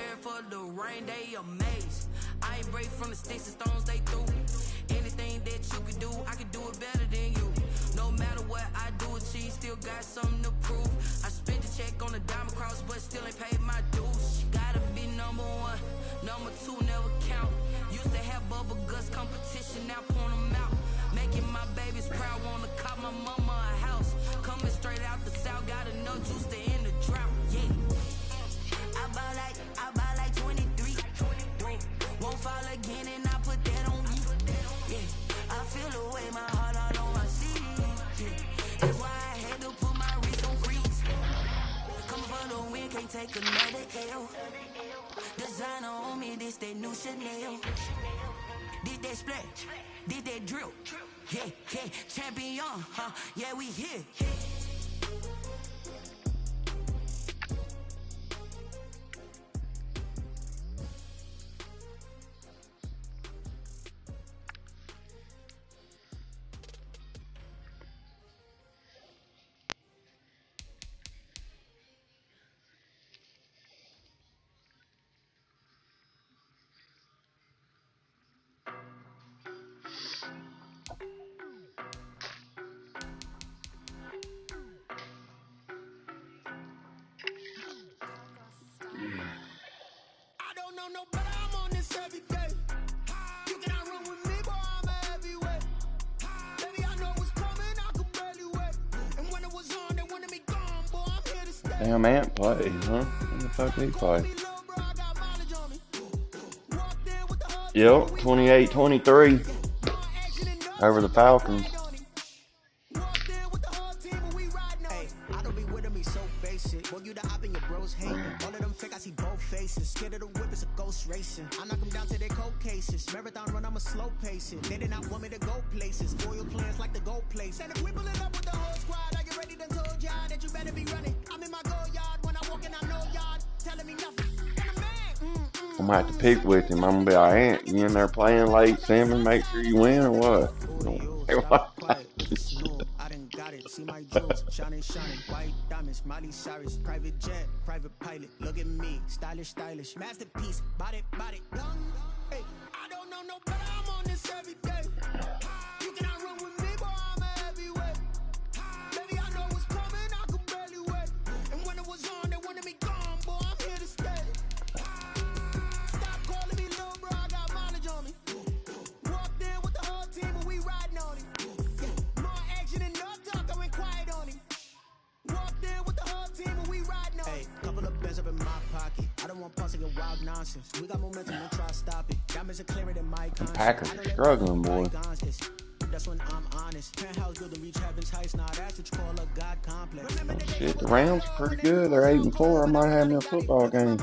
prepared for the rain, they amazed. I ain't break from the sticks and stones they threw. Anything that you can do, I can do it better than you. No matter what I do, achieve, still got something to prove. I spent the check on the diamond cross, but still ain't paid my dues. Gotta be number one, number two never count. Used to have bubble guts competition, now point them out. Making my babies proud, wanna cop my mama a house. Coming straight out the south, got enough juice to end the drought. Yeah. I buy like 23. Won't fall again and I put that on me. Yeah. I feel the way my heart all on my sleeve. Yeah. That's why I had to put my wrist on freeze. Come for the win, can't take another L. Designer on me, this that new Chanel. Did that splash, did that drill. Yeah, yeah, champion, huh? Yeah, we here. No, but I'm on this every day. You cannot run with me, boy, I'm a heavyweight. Baby, I know what's coming, I could barely wait. And when it was on, they wanted me gone, boy, I'm here to stay. Damn, Ant plays, huh? What the fuck did he play? Yep, 28-23 over the Falcons. I knock them down to their cold cases. Marathon run, I'm a slow pace it. They did not want me to go places. Foil plans like the gold place. And if we pulling up with the whole squad, are you ready to told y'all that you better be running? I'm in my go yard when I walk in, I know yard. Telling me nothing. I'm gonna have to pick with him. I'm gonna be like, Ant, you in there playing late, Salmon, make sure you win or what? See my jewels, shining, white diamonds, Miley Cyrus, private jet, private pilot, look at me, stylish, masterpiece, body, young, hey, I don't know no better, I'm on this every day, you cannot run with me, boy, I'm a heavyweight, baby, I know what's coming, I could barely wait, and when it was on, they wanted me gone, boy, I'm here to stay, stop calling me little bro, I got mileage on me, walked in with the whole team, and we riding on it. Hey, couple of bins up in my pocket. I don't want pussy and wild nonsense. We got momentum and try to stop it. Diamonds are clearer than my conscience. Packers are struggling, boy. That's when I'm honest. Penthouse building reach heaven's heights. Now that's what you call a God complex. Oh, shit, the Rams are pretty good. They're 8-4. I might have me a football game.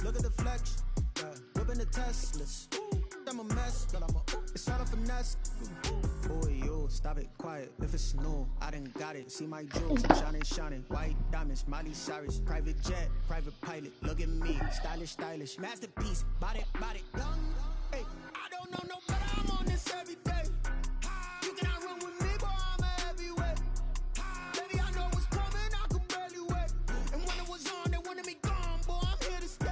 Look at the flex. Whipping the Teslas. I'm a mess, but it's all a finesse. Boy, you stop it quiet. If it's new, I done got it. See my jewels, shining, white diamonds, Miley Cyrus, private jet, private pilot. Look at me, stylish, masterpiece, body, young. Hey, I don't know no better. I'm on this every day. You cannot run with me, boy, I'm a heavyweight. Baby, I know what's coming, I could barely wait. And when it was on, they wanted me gone, boy, I'm here to stay.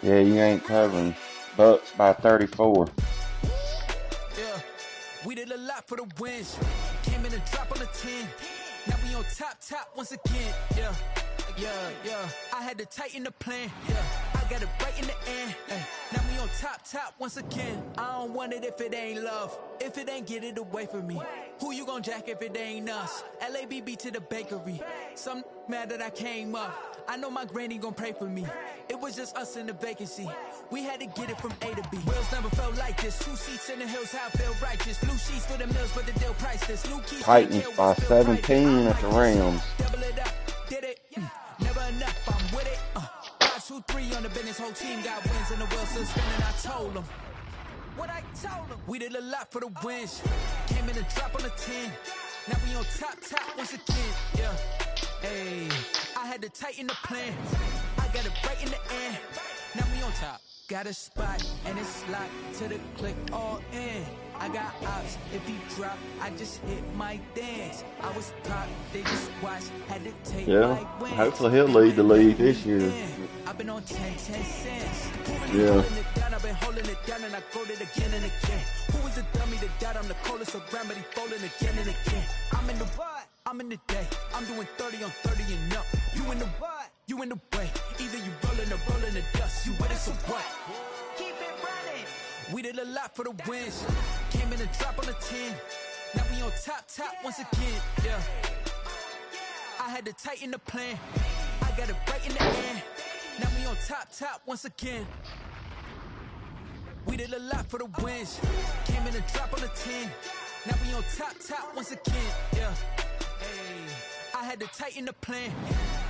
Yeah, you ain't covering. Bucks by 34. Yeah, we did a lot for the wins. Came in and drop on the 10. Now we on top once again. Yeah. I had to tighten the plan. Yeah, I got it right in the end. Now we on top once again. I don't want it if it ain't love. If it ain't, get it away from me. Who you gon' jack if it ain't us? LABB to the bakery. Some mad that I came up. I know my granny gon' pray for me. It was just us in the vacancy. We had to get it from A to B. Wheels never felt like this. 2 seats in the hills, how I feel righteous. Blue sheets for the mills, but the deal priceless. New keys Titans by 17 at the Rams. Double it up, did it. Never enough, I'm with it. 3 on the business, whole team got wins and the wheel still spinning. I told them what I told them. We did a lot for the wins. Came in and drop on the 10. Now we on top once again. Yeah. Hey, I had to tighten the plan. I got it right in the end. Now we on top. Got a spot and it's locked to the click all in. I got ops, if he drop, I just hit my dance. I was top, they just watched, had to take my wins. Hopefully he'll lead the league this year. I've been on 10 cents. Yeah. I've been holding it down and I go it again and again. Who was the dummy that died? I'm the coldest around, but he falling again and again. I'm in the what? I'm in the day. I'm doing 30 on 30 and up. You in the what? You in the way. Either you rolling or rolling the dust. You with us or what? Keep it running. We did a lot for the wins. Came in and drop on the 10. Now we on top once again. Yeah. I had to tighten the plan. I got it right in the end. Now we on top once again. We did a lot for the wins. Came in and drop on the 10. Now we on top once again. Yeah. Hey, I had to tighten the plan.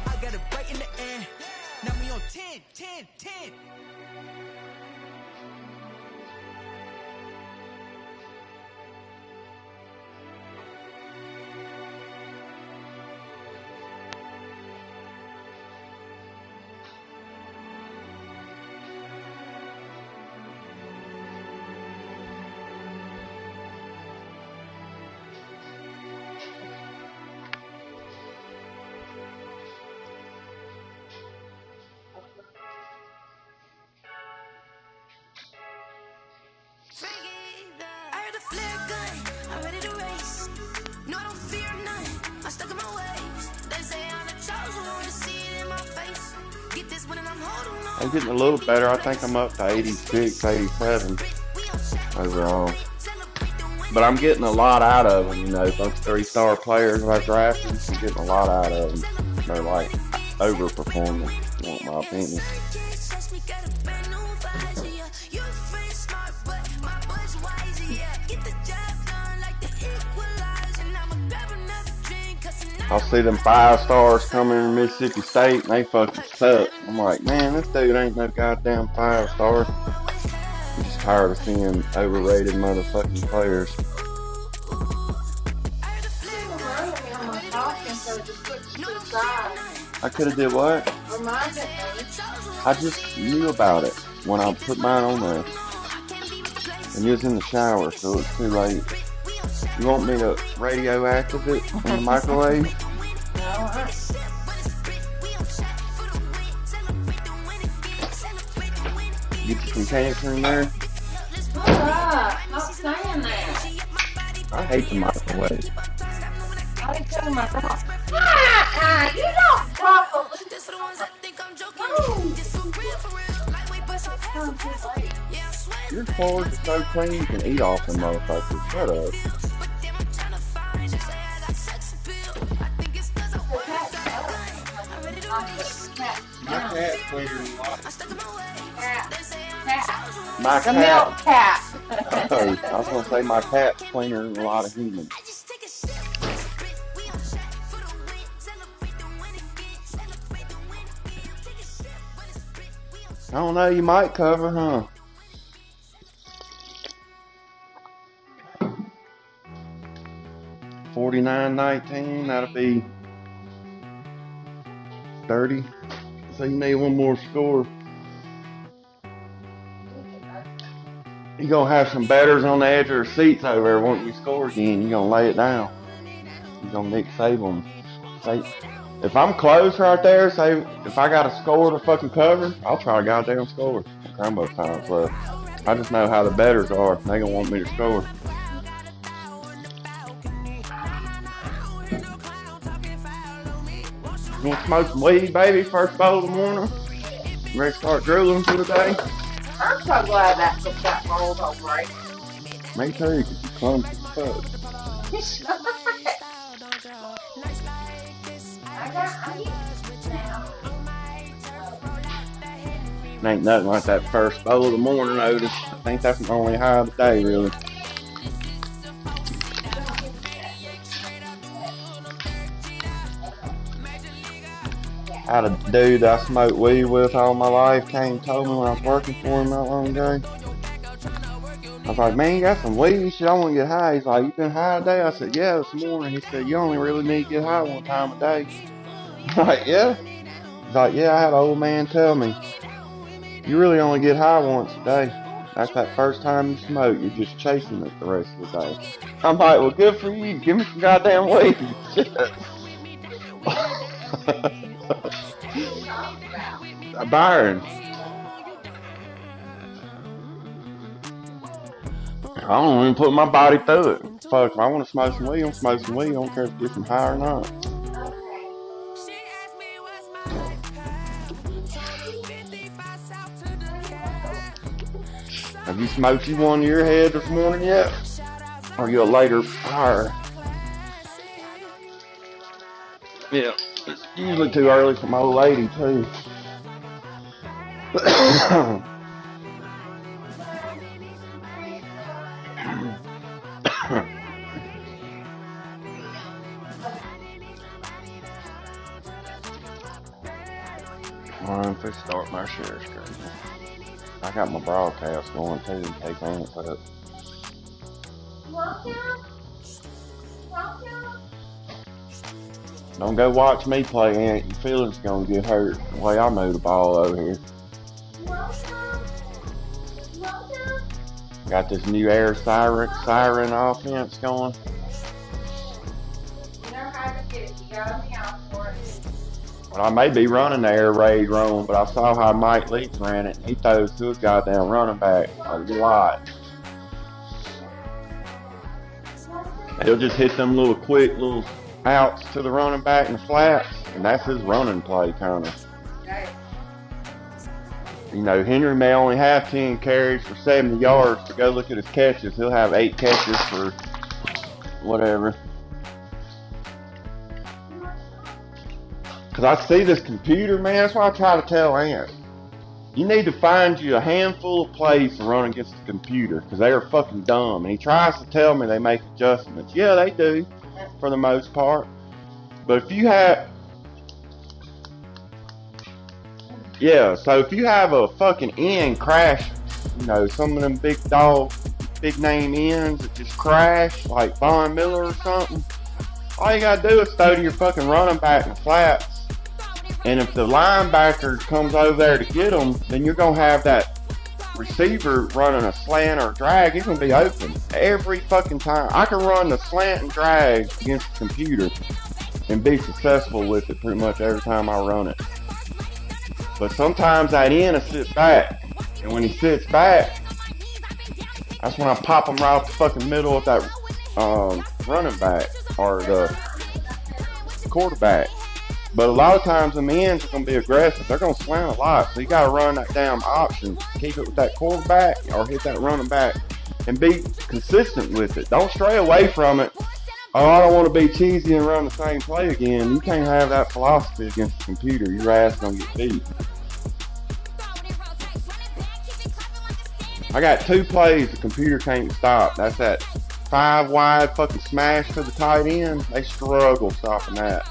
I got it right in the end. Now we on 10. I heard a flare gun, I'm ready to race. No, I don't fear none, I'm stuck in my ways. They say I'm the chosen one, see it in my face. Get this one and I'm holding on. I'm getting a little better. I think I'm up to 86, 87 overall. But I'm getting a lot out of them, you know. Those 3-star players I drafted, I'm getting a lot out of them. They're like overperforming, in my opinion. I'll see them 5 stars coming in Mississippi State and they fucking suck. I'm like, man, this dude ain't no goddamn 5 star. I'm just tired of seeing overrated motherfucking players. I could have did what? I just knew about it when I put mine on there. And you was in the shower, so it's too late. You want me to radioactive it in the microwave? Get you some cancer in there? Shut up. Stop saying that. I hate the microwave. I didn't tell myself. You don't properly. Your floors are so clean you can eat off them motherfuckers. Shut up. My cat cleaner than a lot of my The milk cat. Oh, I was gonna say my cat's cleaner than a lot of humans. I don't know, you might cover, huh? $49.19, that'll be 30. So you need one more score. You're gonna have some betters on the edge of their seats over there wanting you to score again. You're gonna lay it down. You're gonna Nick Saban. Say, if I'm close right there, say if I got a score to fucking cover, I'll try to goddamn score. Combo times left. I just know how the betters are. They gonna want me to score. You want to smoke some weed, baby? First bowl of the morning. You ready to start drooling for the day? I'm so glad that took that rolled over right. Me too, because you clumsy as fuck. Ain't nothing like that first bowl of the morning, Otis. I think that's the only high of the day, really. had a dude that I smoked weed with all my life came and told me when I was working for him not long ago. I was like, man, you got some weed? Shit, I want to get high. He's like, you been high today? I said, yeah, this morning. He said, you only really need to get high one time a day. I'm like, yeah? He's like, yeah, I had an old man tell me, you really only get high once a day. That's that first time you smoke, you're just chasing it the rest of the day. I'm like, well, good for you. Give me some goddamn weed. Shit. Byron. I don't even put my body through it. Fuck, if I want to smoke some weed, I'm smoke some weed. I don't care if it's some high or not. Have you smoked you one to your head this morning yet? Or are you a later hire? Yeah, it's usually too early for my old lady too. Let's start my share screen. I got my broadcast going too in case I ain't put up. Don't go watch me play, Aunt. Your feelings gonna get hurt the way I move the ball over here. Got this new air siren offense going. Well, I may be running the air raid roam, but I saw how Mike Leach ran it. He throws to his goddamn running back a lot. He'll just hit them little quick little outs to the running back in the flats, and that's his running play, kind of. You know, Henry may only have 10 carries for 70 yards, but go look at his catches. He'll have 8 catches for whatever. Because I see this computer, man. That's why I try to tell Ant. You need to find you a handful of plays to run against the computer, because they are fucking dumb. And he tries to tell me they make adjustments. Yeah, they do, for the most part. But if you have... Yeah, so if you have a fucking end crash, you know, some of them big name ends that just crash, like Von Miller or something, all you gotta do is throw to your fucking running back in the flats. And if the linebacker comes over there to get them, then you're gonna have that receiver running a slant or a drag. He's gonna be open every fucking time. I can run the slant and drag against the computer and be successful with it pretty much every time I run it. But sometimes that end will sit back, and when he sits back, that's when I pop him right off the fucking middle of that running back or the quarterback. But a lot of times them ends are going to be aggressive. They're going to slant a lot, so you got to run that damn option. Keep it with that quarterback or hit that running back and be consistent with it. Don't stray away from it. Oh, I don't want to be cheesy and run the same play again. You can't have that philosophy against the computer. Your ass gonna get beat. I got 2 plays the computer can't stop. That's that 5 wide fucking smash to the tight end. They struggle stopping that.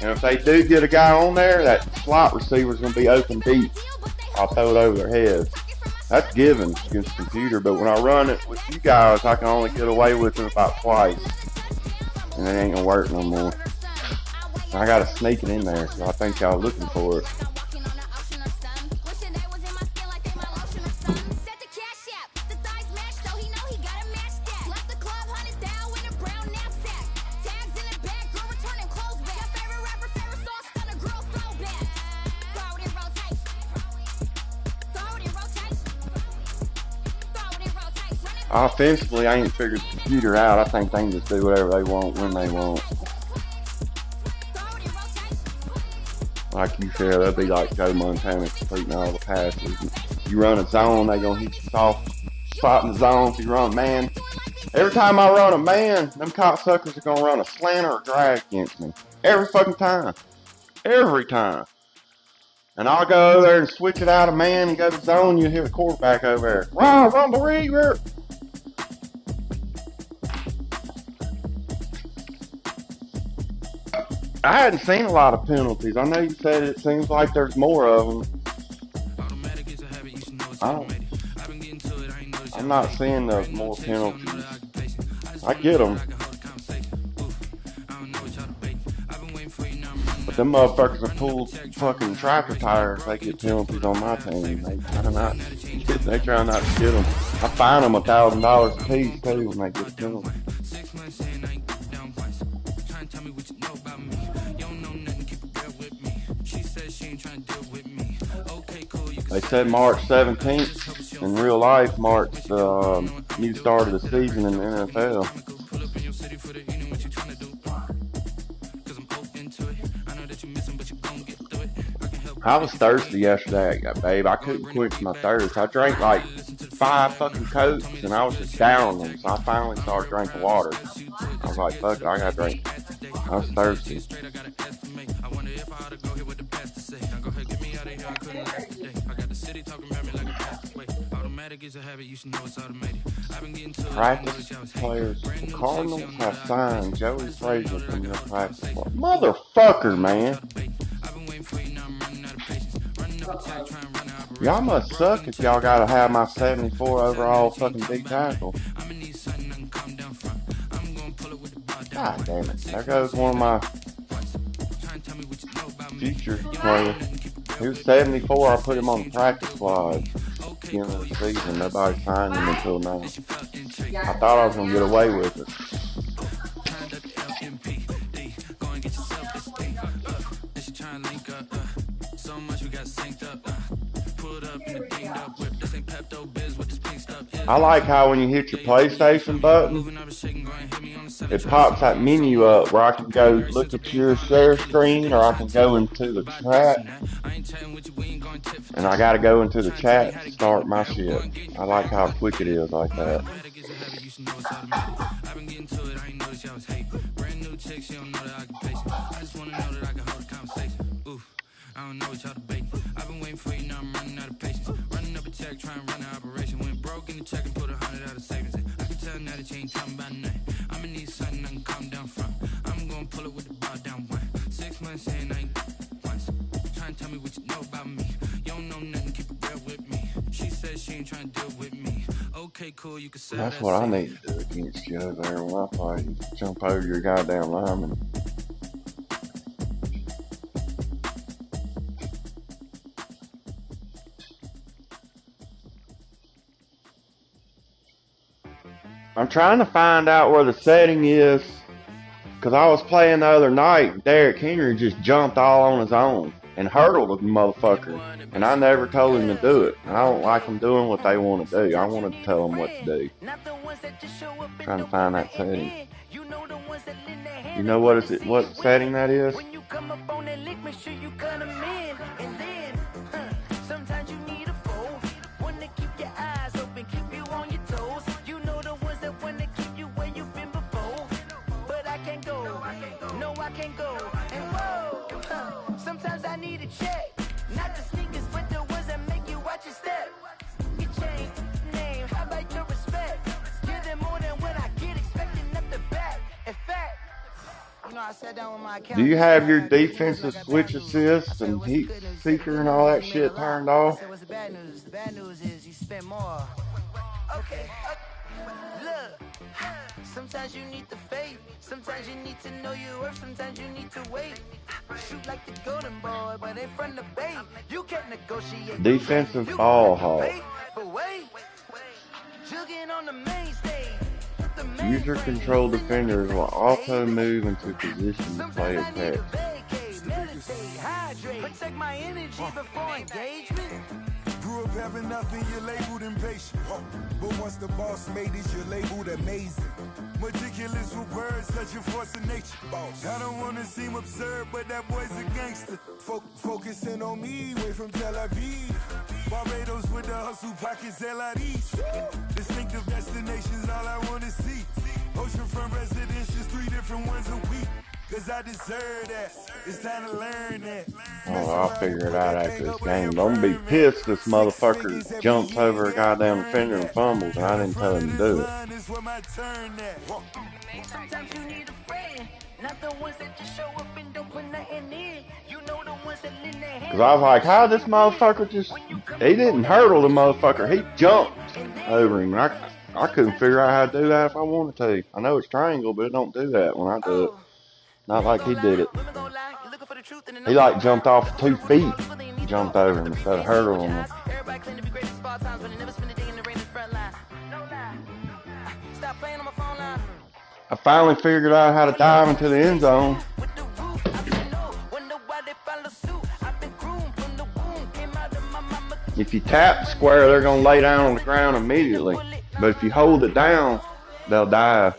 And if they do get a guy on there, that slot receiver's gonna be open deep. I'll throw it over their heads. That's given against the computer, but when I run it with you guys, I can only get away with it about twice. And it ain't gonna work no more. I gotta sneak it in there, so I think y'all looking for it. Offensively, I ain't figured the computer out. I think they can just do whatever they want when they want. Like you said, that'd be like Joe Montana completing all the passes. You run a zone, they gonna hit you soft spot in the zone. If you run man, every time I run a man, them cocksuckers are gonna run a slant or a drag against me. Every fucking time. Every time. And I'll go over there and switch it out of man and go to zone. You hit the quarterback over there. Wow, run the reader. I hadn't seen a lot of penalties. I know you said it seems like there's more of them. I'm not seeing those more penalties. I get them. But them motherfuckers that pull fucking tractor tires, they get penalties on my team. They try not to get them. I fine them $1,000 a piece too when they get penalties. They said March 17th. In real life, marks the new start of the season in the NFL. I was thirsty yesterday, babe. I couldn't quench my thirst. I drank like 5 fucking Cokes and I was just down them. So I finally started drinking water. I was like, fuck it, I gotta drink. I was thirsty. Practice players. The Cardinals have signed Joey Frazier from their practice squad. Motherfucker, man. Y'all must suck if y'all gotta have my 74 overall fucking big tackle. God damn it. There goes one of my future players. He was 74. I put him on the practice squad. Beginning of the season. Nobody signed him until now. I thought I was gonna get away with it. I like how when you hit your PlayStation button, it pops that menu up where I can go look at your share screen, or I can go into the chat, and I gotta go into the chat to start my shit. I like how quick it is like that. I don't know what y'all debating. I've been waiting for you, now I'm running out of patience. Running up a check, trying to run an operation. Went broke in the check and put 100 out of savings. I can tell now that you ain't talking about nothing. I'ma need something I can calm down from. I'm gonna pull it with the bar down one. 6 months in, I ain't once. Trying to tell me what you know about me. You don't know nothing, keep it real with me. She said she ain't trying to deal with me. Okay, cool, you can say that's what I need to do against you over there when I play. Jump over your goddamn lineman. I'm trying to find out where the setting is, because I was playing the other night, and Derrick Henry just jumped all on his own and hurdled the motherfucker, and I never told him to do it. I don't like them doing what they want to do. I want to tell them what to do. I'm trying to find that setting. You know what setting that is? Sometimes I need a check, not the sneakers, but the ones that make you watch your step. You change name, how about your respect? Give them more than what I get, expecting up the back. In fact, you know, I sat down with my account. Do you have your defensive switch assist and heat seeker and all that shit turned off? What's the bad news? The bad news is you spend more. Okay. Look, sometimes you need the faith, sometimes you need to know your worth, sometimes you need to wait. Shoot like the golden boy, but in front of the bait, you can't negotiate. Defensive ball hawk. But wait, jugging on the main stage. User control defenders will also move into position to play attack. Protect my energy before engagement. Grew up having nothing, you're labeled impatient. But once the boss made it, you're labeled amazing. Meticulous with words, such a force of nature. I don't wanna seem absurd, but that boy's a gangster. Focusing on me, way from Tel Aviv. Barbados with the hustle pockets, LIDs. Distinctive destinations, all I wanna see. Oceanfront residences, 3 different ones a week. Cause I deserve that. It's time to learn that. Oh, I'll figure it out after this game. Don't be pissed this motherfucker jumps over a goddamn defender and fumbles and I didn't tell him to do it. Sometimes you need a friend, Cause I was like, how this motherfucker just, he didn't hurdle the motherfucker, he jumped over him. I couldn't figure out how to do that if I wanted to. I know it's triangle, but it don't do that when I do it. Not like he did it. He like jumped off 2 feet, jumped over him instead of hurdling him. I finally figured out how to dive into the end zone. If you tap square, they're going to lay down on the ground immediately. But if you hold it down, they'll dive.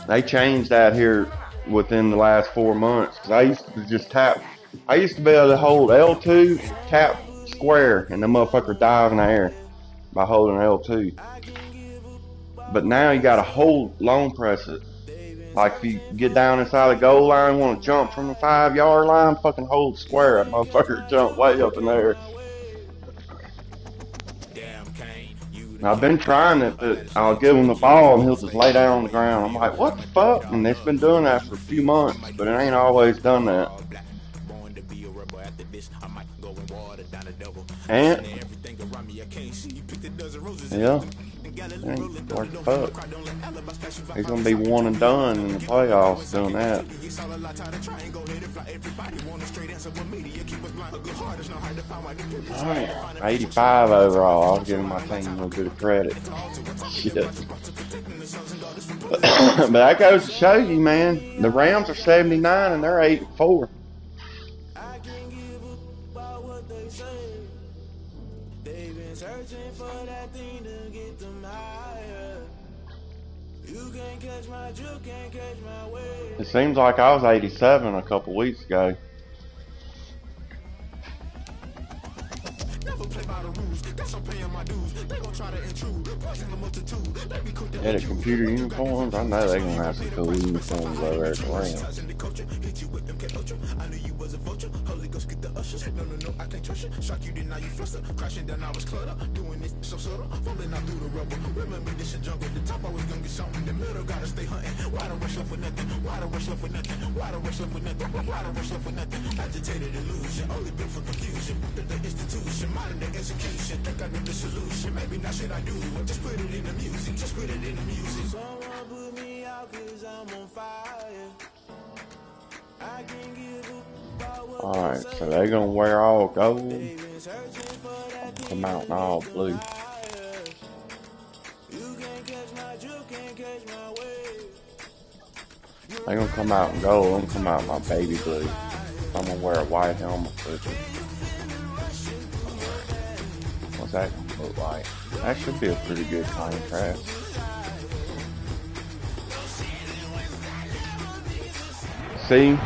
They changed that here within the last 4 months. Cause I used to just tap. I used to be able to hold L2, tap square, and the motherfucker dive in the air by holding L2. But now you got to hold long press it. Like if you get down inside the goal line, want to jump from the 5-yard line, fucking hold square. That motherfucker jump way up in there. And I've been trying it, but I'll give him the ball and he'll just lay down on the ground. I'm like, what the fuck? And it's been doing that for a few months, but it ain't always done that. And yeah. Ain't like fuck. He's gonna be one and done in the playoffs doing that. Alright, 85 overall. I'll give my team a little bit of credit. Shit. But that goes to show you, man. The Rams are 79 and they're 8-4. It seems like I was 87 a couple weeks ago. Yeah, the computer uniforms, I know they're gonna have some cool uniforms over there at the Rams. Alright, so they're gonna wear all gold. Come out in all blue. They're gonna come out in gold. I'm gonna come out in my baby blue. I'm gonna wear a white helmet with it. What's that gonna look like? That should be a pretty good contrast. See?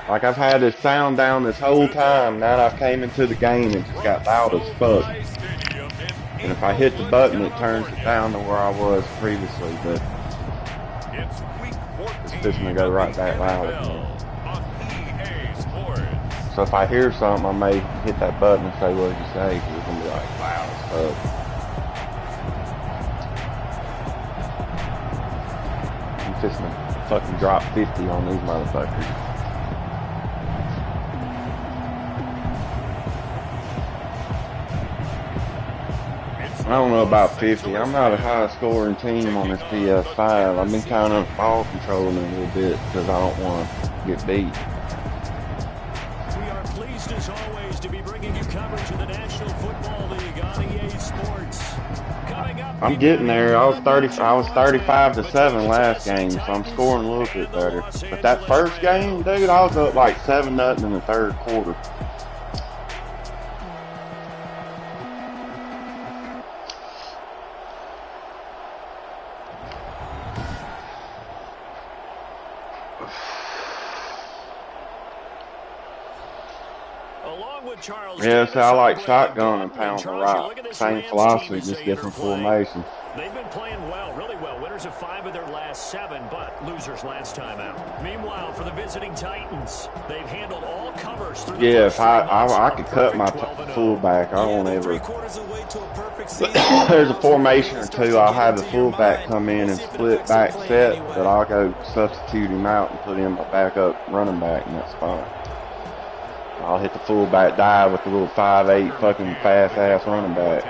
Like I've had this sound down this whole time. Now that I've came into the game, it just got loud as fuck. And if I hit the button, it turns it down to where I was previously. But it's just gonna go right back loud again. So if I hear something, I may hit that button and say, "What did you say?" Because it's gonna be like loud as fuck. I'm just gonna fucking drop 50 on these motherfuckers. I don't know about 50. I'm not a high scoring team on this PS5. I've been kind of ball controlling it a little bit because I don't want to get beat. We are pleased as always to be bringing you coverage of the National Football League on EA Sports. Coming up, I'm getting there. I was 35-7 last game, so I'm scoring a little bit better. But that first game, dude, I was up like 7-0 in the third quarter. Yeah, so I like shotgun and pound the rock. Same philosophy, just different formation. They've been playing well, really well. Winners of 5 of their last 7, but losers last time out. Meanwhile, for the visiting Titans, they've handled all covers through the if first 3 months. I could cut my 12-0. fullback. I won't ever. 3/4 of the way to a perfect season. There's a formation or two. I'll have the fullback come in and split back set, but I'll go substitute him out and put in my backup running back, and that's fine. I'll hit the fullback dive with the little 5'8" fucking fast ass running back.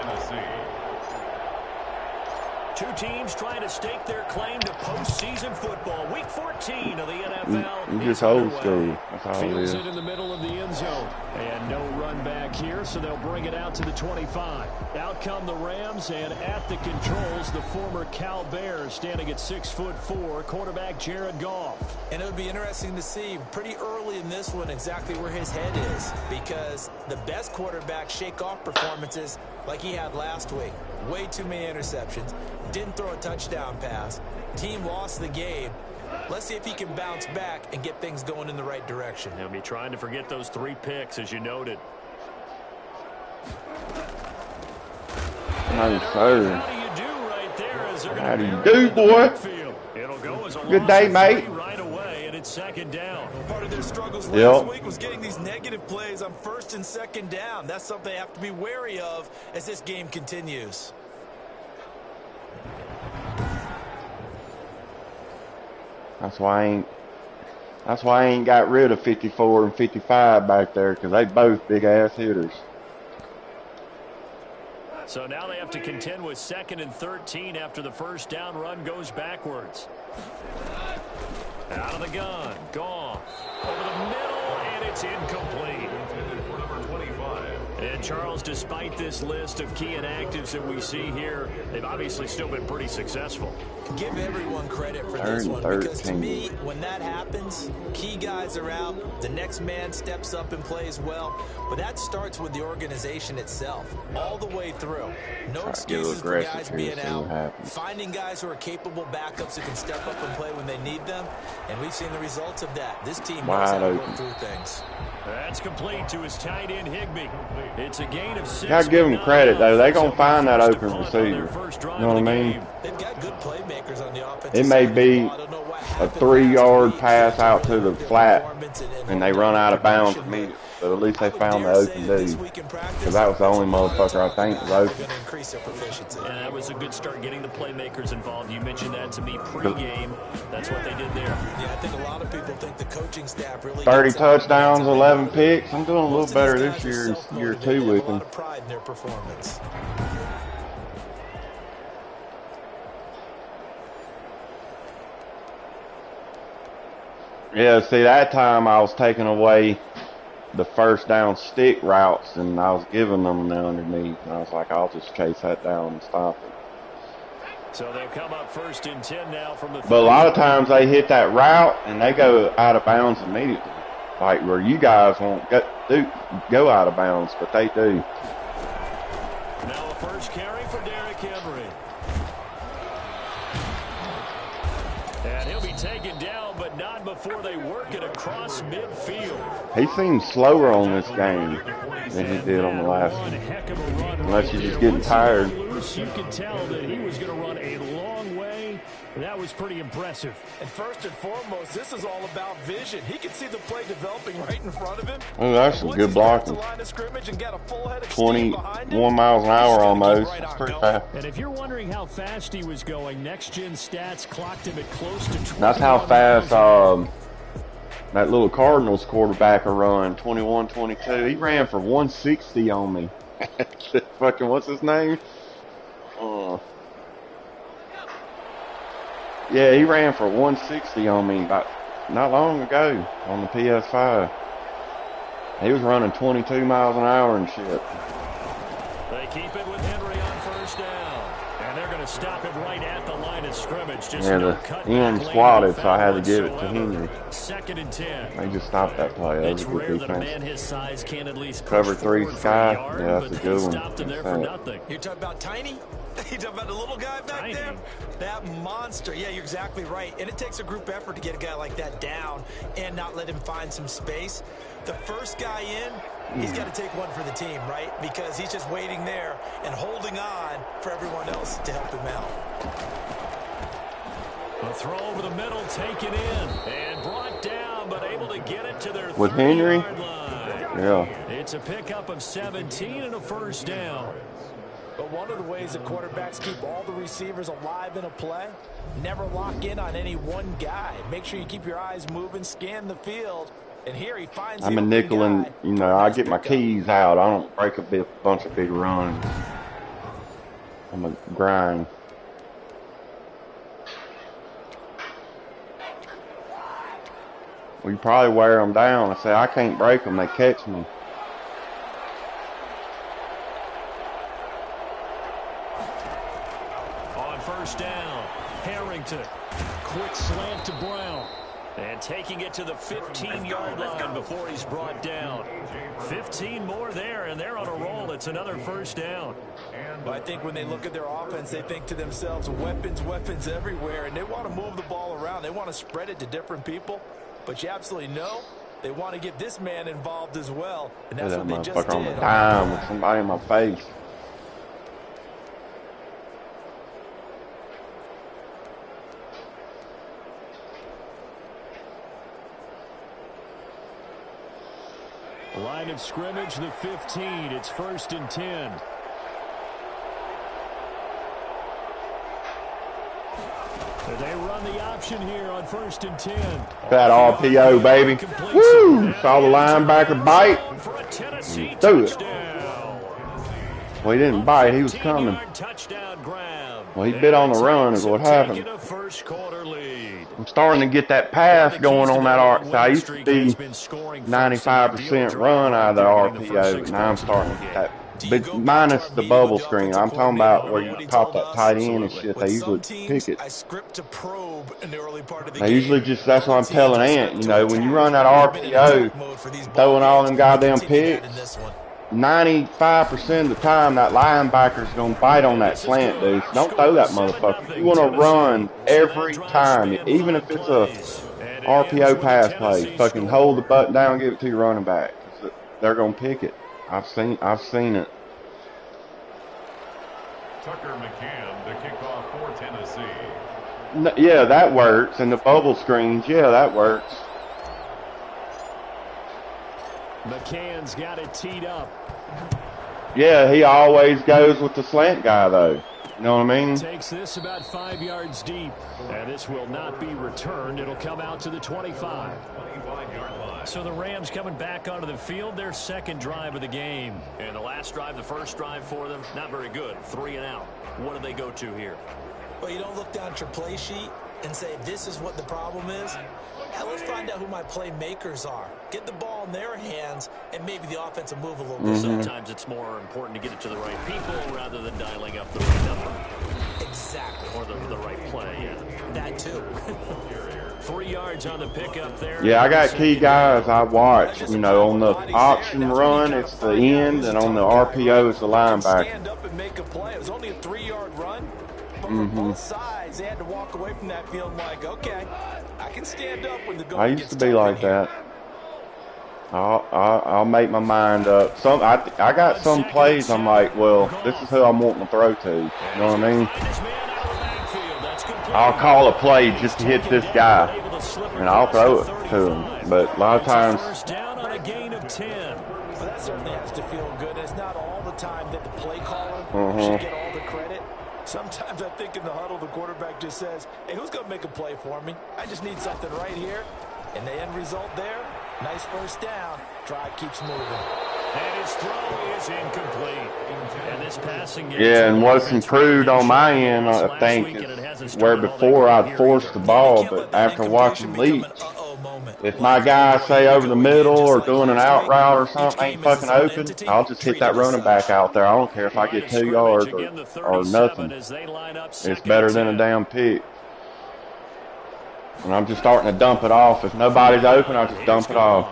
Two teams trying to stake their claim to postseason football. Week 14 of the NFL. You just old school. That's all it Fields is. it in the middle of the end zone. And no run back here, so they'll bring it out to the 25. Out come the Rams, and at the controls, the former Cal Bears standing at 6'4", quarterback Jared Goff. And it would be interesting to see pretty early in this one exactly where his head is, because the best quarterbacks shake off performances like he had last week. Way too many interceptions. Didn't throw a touchdown pass. Team lost the game. Let's see if he can bounce back and get things going in the right direction. He'll be trying to forget those 3 picks, as you noted. No, sir. How do you do right there? As they're How do gonna you do, boy? It'll go as a Good loss day, of mate. 3 right away, and it's 2nd down. Part of their struggles Yep. last week was getting these negative plays on 1st and 2nd down. That's something they have to be wary of as this game continues. That's why I ain't got rid of 54 and 55 back there, because they both big ass hitters. So now they have to contend with 2nd and 13 after the first down run goes backwards. Out of the gun. Goff. Over the middle, and it's incomplete. And Charles, despite this list of key inactives that we see here, they've obviously still been pretty successful. Give everyone credit for this one, because to me, when that happens, key guys are out, the next man steps up and plays well, but that starts with the organization itself, all the way through. No excuses for guys being out, finding guys who are capable backups who can step up and play when they need them, and we've seen the results of that. This team knows how to work through things. That's complete to his tight end, Higbee. It's a gain of 6. Gotta give them credit, though. They're going to find that open receiver. You know what I mean? They've got good playmakers on the offensive It may be a 3-yard pass out to the flat, and they run out of bounds immediately. But at least they found the open dude. Because that was the only motherfucker I think was open. And that was a good start getting the playmakers involved. You mentioned that to me pregame. That's what they did there. Yeah, I think a lot of people think the coaching staff really 30 touchdowns, 11 picks. I'm doing a little better this year, year 2 with them. Pride in their performance. Yeah, see, that time I was taking away the first down stick routes, and I was giving them the underneath. And I was like, I'll just chase that down and stop it. So they'll come up 1st and 10 now from the. But a lot of times they hit that route and they go out of bounds immediately, like where you guys won't go out of bounds, but they do. Now the first carry for Derrick Henry, and he'll be taken down, but not before they work it across midfield. He seems slower on this game than he did on the last one. Unless you're just getting tired. You could tell that he was going to run a long way. That was pretty impressive. And first and foremost, this is all about vision. He can see the play developing right in front of him. Oh, that's some good blocking. 21 miles an hour almost. That's pretty fast. And if you're wondering how fast he was going, Next Gen Stats clocked him at close to 20. That's how fast that little Cardinals quarterback will run, 21-22. He ran for 160 on me. Fucking, what's his name? Yeah, he ran for 160 on me about not long ago on the PS5. He was running 22 miles an hour and shit. They keep it with Henry on first down. And they're going to stop it right at the line of scrimmage. Just yeah, no the end swatted, so I had to give it to Henry. 2nd and 10. They just stopped that play. That was It's a good rare that a defense. man his size can at least Cover 3 Sky. yard, Yeah, that's a good one. Stopped him there for nothing. You're talking about Tiny? You talking about the little guy back there? That monster. Yeah, you're exactly right. And it takes a group effort to get a guy like that down and not let him find some space. The first guy in He's got to take one for the team, right? Because he's just waiting there and holding on for everyone else to help him out. A throw over the middle, taken in, and brought down, but able to get it to their with Henry. line. Yeah. It's a pickup of 17 and a first down. But one of the ways that quarterbacks keep all the receivers alive in a play, never lock in on any one guy. Make sure you keep your eyes moving, scan the field. And here he finds I'm a nickel, and I get my keys out. I don't break a bunch of big runs. I'm a grind. We probably wear them down. I say I can't break them. They catch me. On first down, Harrington, quick slant to Brown. And taking it to the 15-yard line before he's brought down. 15 more there, and they're on a roll. It's another first down. But I think when they look at their offense, they think to themselves, weapons, weapons everywhere, and they want to move the ball around. They want to spread it to different people. But you absolutely know they want to get this man involved as well. And that's what they just did. On the dime with somebody in my face. Line of scrimmage, the 15. It's 1st and 10. So they run the option here on 1st and 10. That RPO, baby. Woo! Saw the linebacker bite. Do it. Well, he didn't bite. He was coming. Well, he bit on the run is what happened. I'm starting to get that pass going on that RPO. I used to be 95% run out of the RPO, but now I'm starting to get that. But minus the bubble screen. I'm talking about where you pop that tight end and shit. They usually pick it. They usually just, that's what I'm telling Ant, you know, when you run that RPO, throwing all them goddamn picks, 95% of the time that linebacker's going to bite on that slant, dude. Don't throw that motherfucker. You want to run every time, even if it's a RPO pass play. Fucking hold the button down and give it to your running back. They're going to pick it. I've seen it. Tucker McCann, the kickoff for Tennessee. No, yeah, that works. And the bubble screens, yeah, that works. McCann's got it teed up. Yeah, he always goes with the slant guy, though. You know what I mean? Takes this about 5 yards deep. And this will not be returned. It'll come out to the 25. So the Rams coming back onto the field, their second drive of the game. And the last drive, the first drive for them, not very good. 3 and out. What do they go to here? Well, you don't look down at your play sheet and say, this is what the problem is. Now let's find out who my playmakers are. Get the ball in their hands, and maybe the offense will move a little bit. Sometimes it's more important to get it to the right people rather than dialing up the right number. Exactly. Or the right play, yeah. That too. 3 yards on the pickup there. Yeah, I got key guys I watch. You know, on the option run, it's the end, and on the RPO, it's the linebacker. Stand up and make a play. It was only a 3-yard run. But from both sides, they had to walk away from that field like, okay, I can stand up when the goal I used to be like that. I'll make my mind up. I got some plays I'm like, well, this is who I'm wanting to throw to. You know what I mean? I'll call a play just to hit this guy, and I'll throw it to him. But a lot of times, First down on a gain of 10. Well, that certainly has to feel good. It's not all the time that the play caller should get all the credit. Sometimes I think in the huddle, the quarterback just says, hey, who's going to make a play for me? I just need something right here. And the end result there, nice first down. Drive keeps moving. And his throw is incomplete. And this passing game, yeah, and what's improved on my end, I think, is where before I'd force the ball, but after watching Leach, if my guy, say, over the middle or doing an out route or something ain't fucking open, I'll just hit that running back out there. I don't care if I get 2 yards or nothing. It's better than a damn pick. And I'm just starting to dump it off. If nobody's open, I'll just dump it off.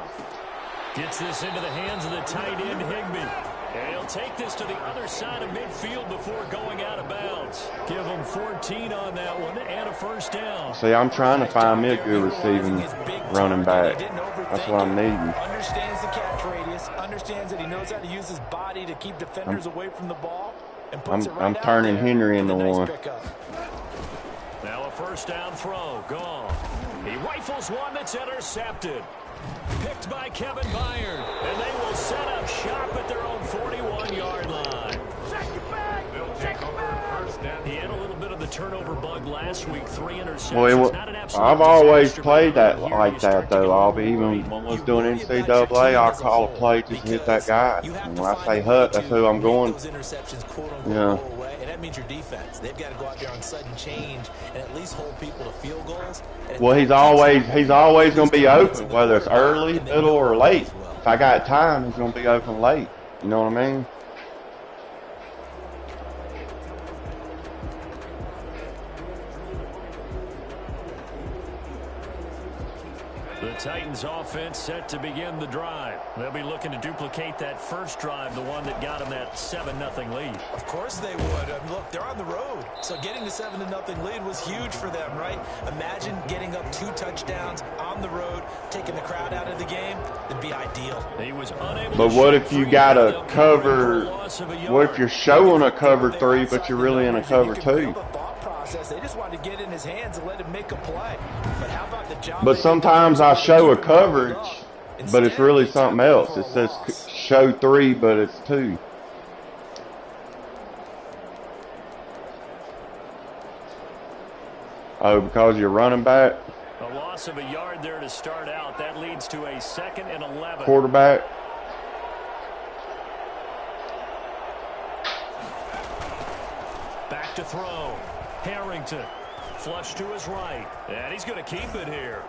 Gets this into the hands of the tight end, Higbee. And he'll take this to the other side of midfield before going out of bounds. Give him 14 on that one and a first down. See, I'm trying to find me a good receiving running back. That's what I'm needing. Understands the catch radius, understands that he knows how to use his body to keep defenders away from the ball. And puts it right I'm turning Henry into one. Now a first down throw, gone. He rifles one that's intercepted. Picked by Kevin Byard, and they will set up shop at their own 41-yard line. He had a little bit of the turnover bug last week, 3 interceptions. Well, I've always played that like that, though. I'll be even when I was doing NCAA, I'll call a play just to hit that guy. And when I say hut, that's who I'm going. Yeah. And that means your defense. They've got to go out there on sudden change and at least hold people to field goals. Well, he's always going to be open, whether it's early, middle, or late. If I got time, he's going to be open late. You know what I mean? The Titans offense set to begin the drive. They'll be looking to duplicate that first drive, the one that got them that 7-0 lead. Of course they would. Look, they're on the road. So getting the 7-0 lead was huge for them, right? Imagine getting up 2 touchdowns on the road, taking the crowd out of the game. It'd be ideal. He was unable but what if you got a cover? What if you're showing a cover 3, but you're really in a cover 2? They just wanted to get in his hands and let him make a play. But how about the job? But sometimes I show a coverage, but it's really something else. It says show 3, but it's 2. Oh, because you're running back? A loss of a yard there to start out. That leads to a 2nd and 11. Quarterback. Back to throw. Harrington, flush to his right, and he's going to keep it here.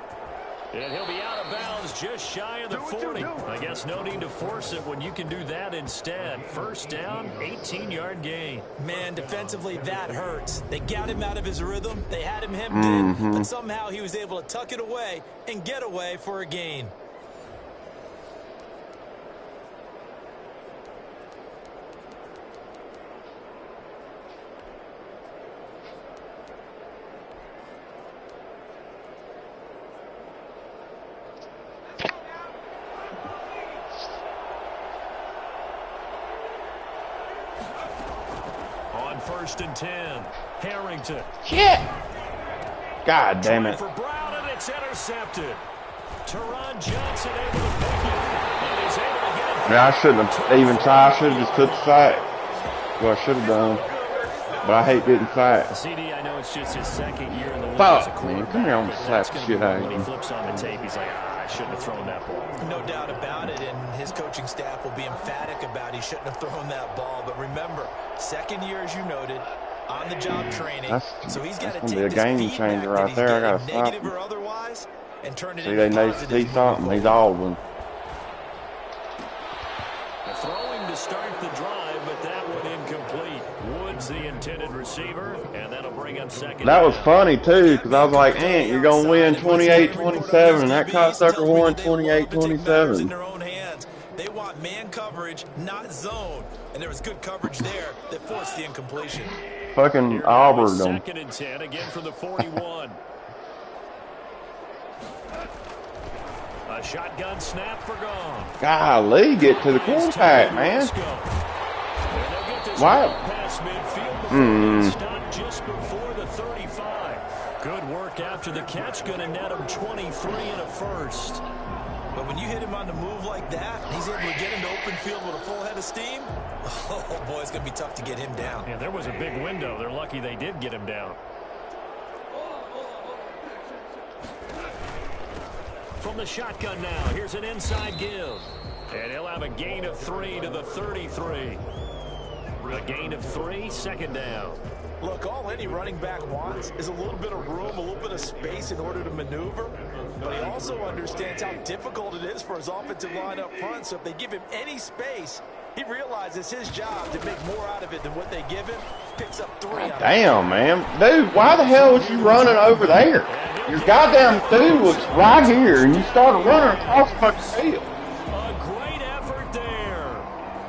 And he'll be out of bounds just shy of the 40. I guess no need to force it when you can do that instead. First down, 18-yard gain. Man, defensively, that hurts. They got him out of his rhythm. They had him hemmed in, but somehow he was able to tuck it away and get away for a gain. First and 10. Harrington. Shit. God damn it. For Brown, and it's intercepted. Teron Johnson able to pick it up, and he's able to get it. Yeah, I shouldn't have even tried. I should have just took the sack. What I should have done. But I hate getting sacked. CD, I know it's just his 2nd year in the league. Fuck, man. Come here, I'm going to slap the shit out of you. When he flips on the tape, he's like, I shouldn't have thrown that ball. No doubt about it, and his coaching staff will be emphatic about he shouldn't have thrown that ball. But remember, 2nd year, as you noted, on-the-job training. So he's got to take be a game changer right there. I got to stop him. Or otherwise, and turn it see, they need to see something. He's Aldwin. Throwing to start the drive, but that one incomplete. Woods the intended receiver, and that'll bring up 2nd. That was funny, too, because I was like, Ant, you're going to win 28-27, and that cocksucker won 28-27. They want man coverage, not zone. And there was good coverage there that forced the incompletion. Fucking Auburn them. 2nd and 10, again from the 41. A shotgun snap for gone. Golly, get to the quarterback, man. Wow. Stop just before the 35. Good work after the catch. Going to net him 23 and a first. But when you hit him on the move like that, he's able to get into open field with a full head of steam. Oh, boy, it's going to be tough to get him down. Yeah, there was a big window. They're lucky they did get him down. From the shotgun now, here's an inside give. And he'll have a gain of 3 to the 33. A gain of 3, 2nd down. Look, all any running back wants is a little bit of room, a little bit of space in order to maneuver. But he also understands how difficult it is for his offensive line up front. So if they give him any space, he realizes his job to make more out of it than what they give him. Picks up 3. Damn, man. Dude, why the hell was you running over there? Your goddamn dude was right here, and you started running across the fucking field. A great effort there.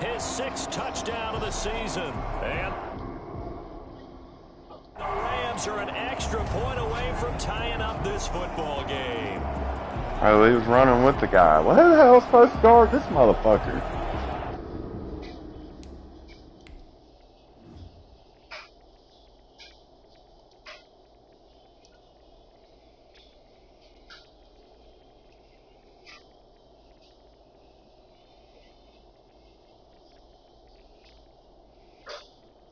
His 6th touchdown of the season. And the Rams are an extra point away from tying up this football game. Oh, he was running with the guy. Well, who the hell is supposed to guard this motherfucker?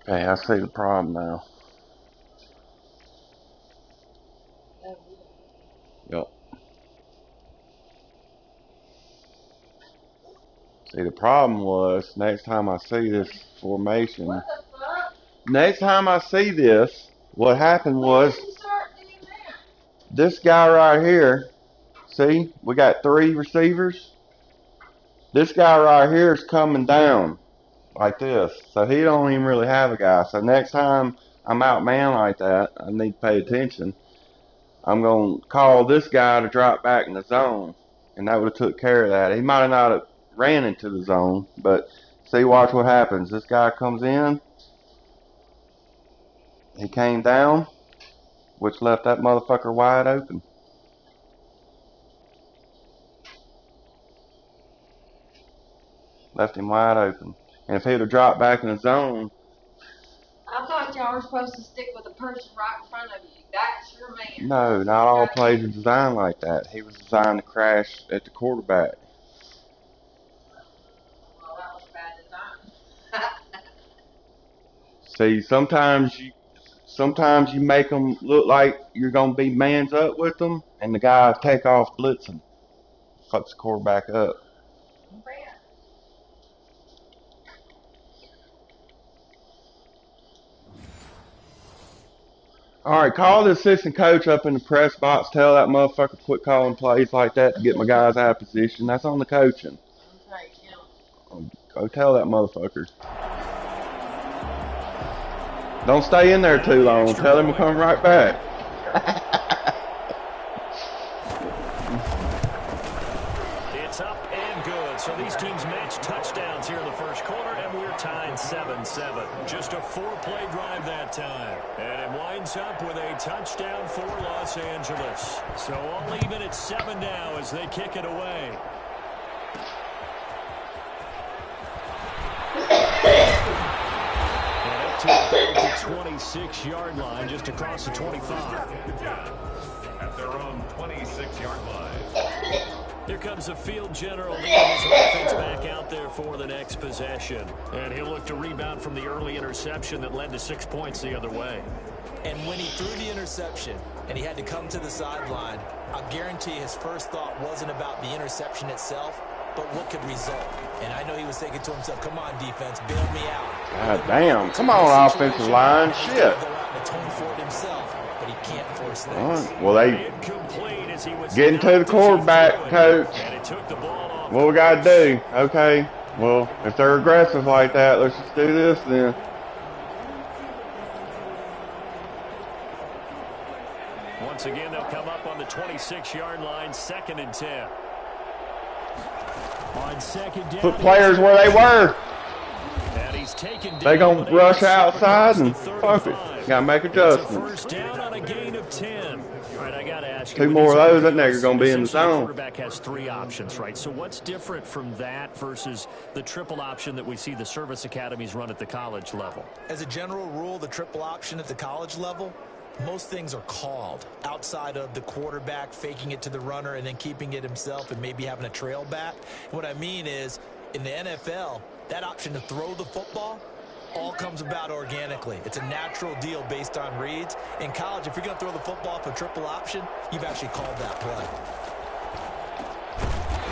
Okay, I see the problem now. Yep. See, the problem was, next time I see this formation, next time I see this, what happened was, this guy right here, see, we got 3 receivers. This guy right here is coming down like this, so he don't even really have a guy. So next time I'm out man like that, I need to pay attention. I'm going to call this guy to drop back in the zone, and that would have took care of that. He might have not have ran into the zone, but see, watch what happens. This guy comes in, he came down, which left that motherfucker wide open. Left him wide open. And if he'd have dropped back in the zone, I thought y'all were supposed to stick with the person right in front of you. That's your man. no, not all plays are designed like that. He was designed to crash at the quarterback. Well, that was bad design. See, sometimes you make them look like you're gonna be mans up with them, and the guys take off blitzing, fucks the quarterback up. All right, call the assistant coach up in the press box. Tell that motherfucker to quit calling plays like that to get my guys out of position. That's on the coaching. Go tell that motherfucker. Don't stay in there too long. Tell him to come right back. It's up and good. So these teams match touchdowns here in the first quarter, and we're tied 7-7. Just a 4-play drive that time. And it winds up with a touchdown for Los Angeles. So all even at 7 now as they kick it away. And up to the 26-yard line, just across the 25. At their own 26-yard line. Here comes the field general leading his offense back out there for the next possession. And he'll look to rebound from the early interception that led to 6 points the other way. And when he threw the interception and he had to come to the sideline, I'll guarantee his first thought wasn't about the interception itself, but what could result. And I know he was thinking to himself, come on, defense, bail me out. God damn. Come on, offensive line. Shit. But he can't force things. All right. Well, they getting to the quarterback, coach. What we got to do? Okay. Well, if they're aggressive like that, let's just do this then. Once again, they'll come up on the 26-yard line, 2nd and 10. On 2nd down, put players where they were. And he's taken they going to rush outside and fuck it. Got to make adjustments. First down on a gain of 10. All right, I got to ask you. 2 more of those, that nigga going to be in the zone. The quarterback has 3 options, right? So what's different from that versus the triple option that we see the service academies run at the college level? As a general rule, the triple option at the college level, most things are called outside of the quarterback faking it to the runner and then keeping it himself and maybe having a trail back. What I mean is, in the NFL, that option to throw the football all comes about organically. It's a natural deal based on reads. In college, if you're going to throw the football for triple option, you've actually called that play.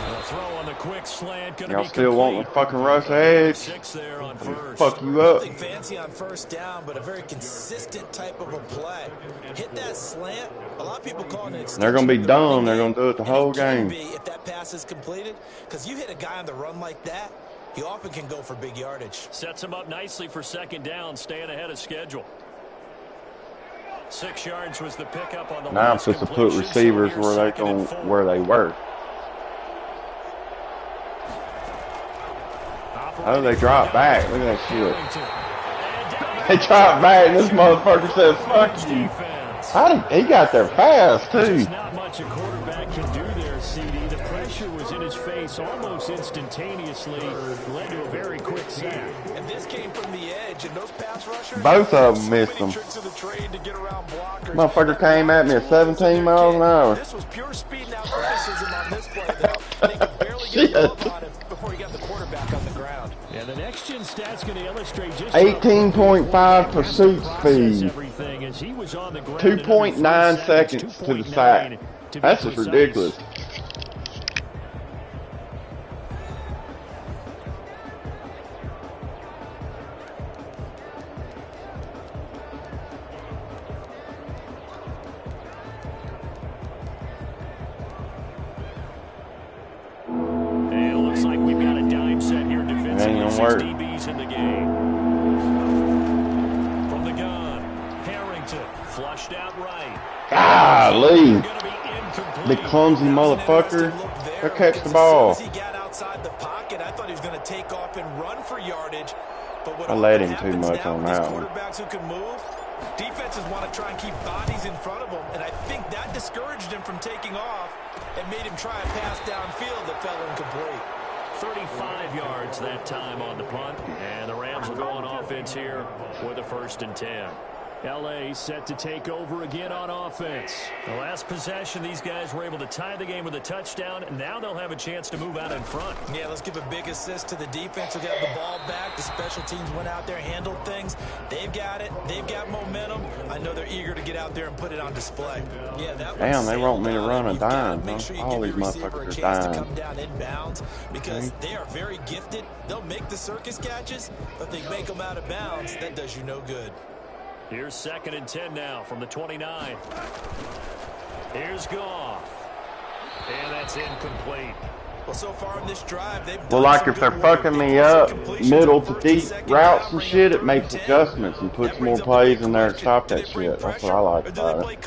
The throw on the quick slant. Y'all still want to fucking rush edge? 6 there on first. Fuck you up. Nothing fancy on first down, but a very consistent type of a play. Hit that slant. A lot of people call it an extension. They're going to be dumb. They're going to do it the whole game. If that pass is completed, because you hit a guy on the run like that, he often can go for big yardage. Sets him up nicely for 2nd down, staying ahead of schedule. 6 yards was the pickup on the now I'm supposed to put receivers where they were. Oh, they dropped back. Look at that shit. They dropped back, and this motherfucker says, "Fuck you." He got there fast, too. There's not much a quarterback can do there, CD. The pressure was in his face almost instantaneously. Led to a very quick sack. And this came from the edge, and those pass rushers, both of them missed them. Motherfucker came at me at 17 miles an hour. This was pure speed and athleticism on this play, though. They could barely get a bump on him before he got the quarterback on the ground. Yeah, the next gen stats going to illustrate just 18.5 pursuit speed. 2.9 seconds to the sack. That's just ridiculous. And it looks like we've got a dime set here defensively. 6 DBs in the game. From the gun, Harrington flushed out right. Golly. The clumsy motherfucker. He'll catch the ball. He got outside the pocket. I thought he was going to take off and run for yardage. But what I let him too much on that one. Quarterbacks who can move, defenses want to try and keep bodies in front of them, and I think that discouraged him from taking off and made him try a pass downfield that fell incomplete. 35 yards that time on the punt, and the Rams will go on offense here with a 1st and 10. L.A. set to take over again on offense. The last possession, these guys were able to tie the game with a touchdown, and now they'll have a chance to move out in front. Yeah, let's give a big assist to the defense who got the ball back. The special teams went out there, handled things. They've got it. They've got momentum. I know they're eager to get out there and put it on display. Yeah, that damn, they want me to run a dime, huh? Sure All these motherfuckers are dying. Come down inbounds because they are very gifted. They'll make the circus catches, but they make them out of bounds. That does you no good. Here's 2nd and 10 now from the 29. Here's Goff. And that's incomplete. Well, so far in this drive, they've well, like if they're fucking me up, middle to deep routes and shit, it makes adjustments and puts more plays in there to stop that shit. That's what I like about it.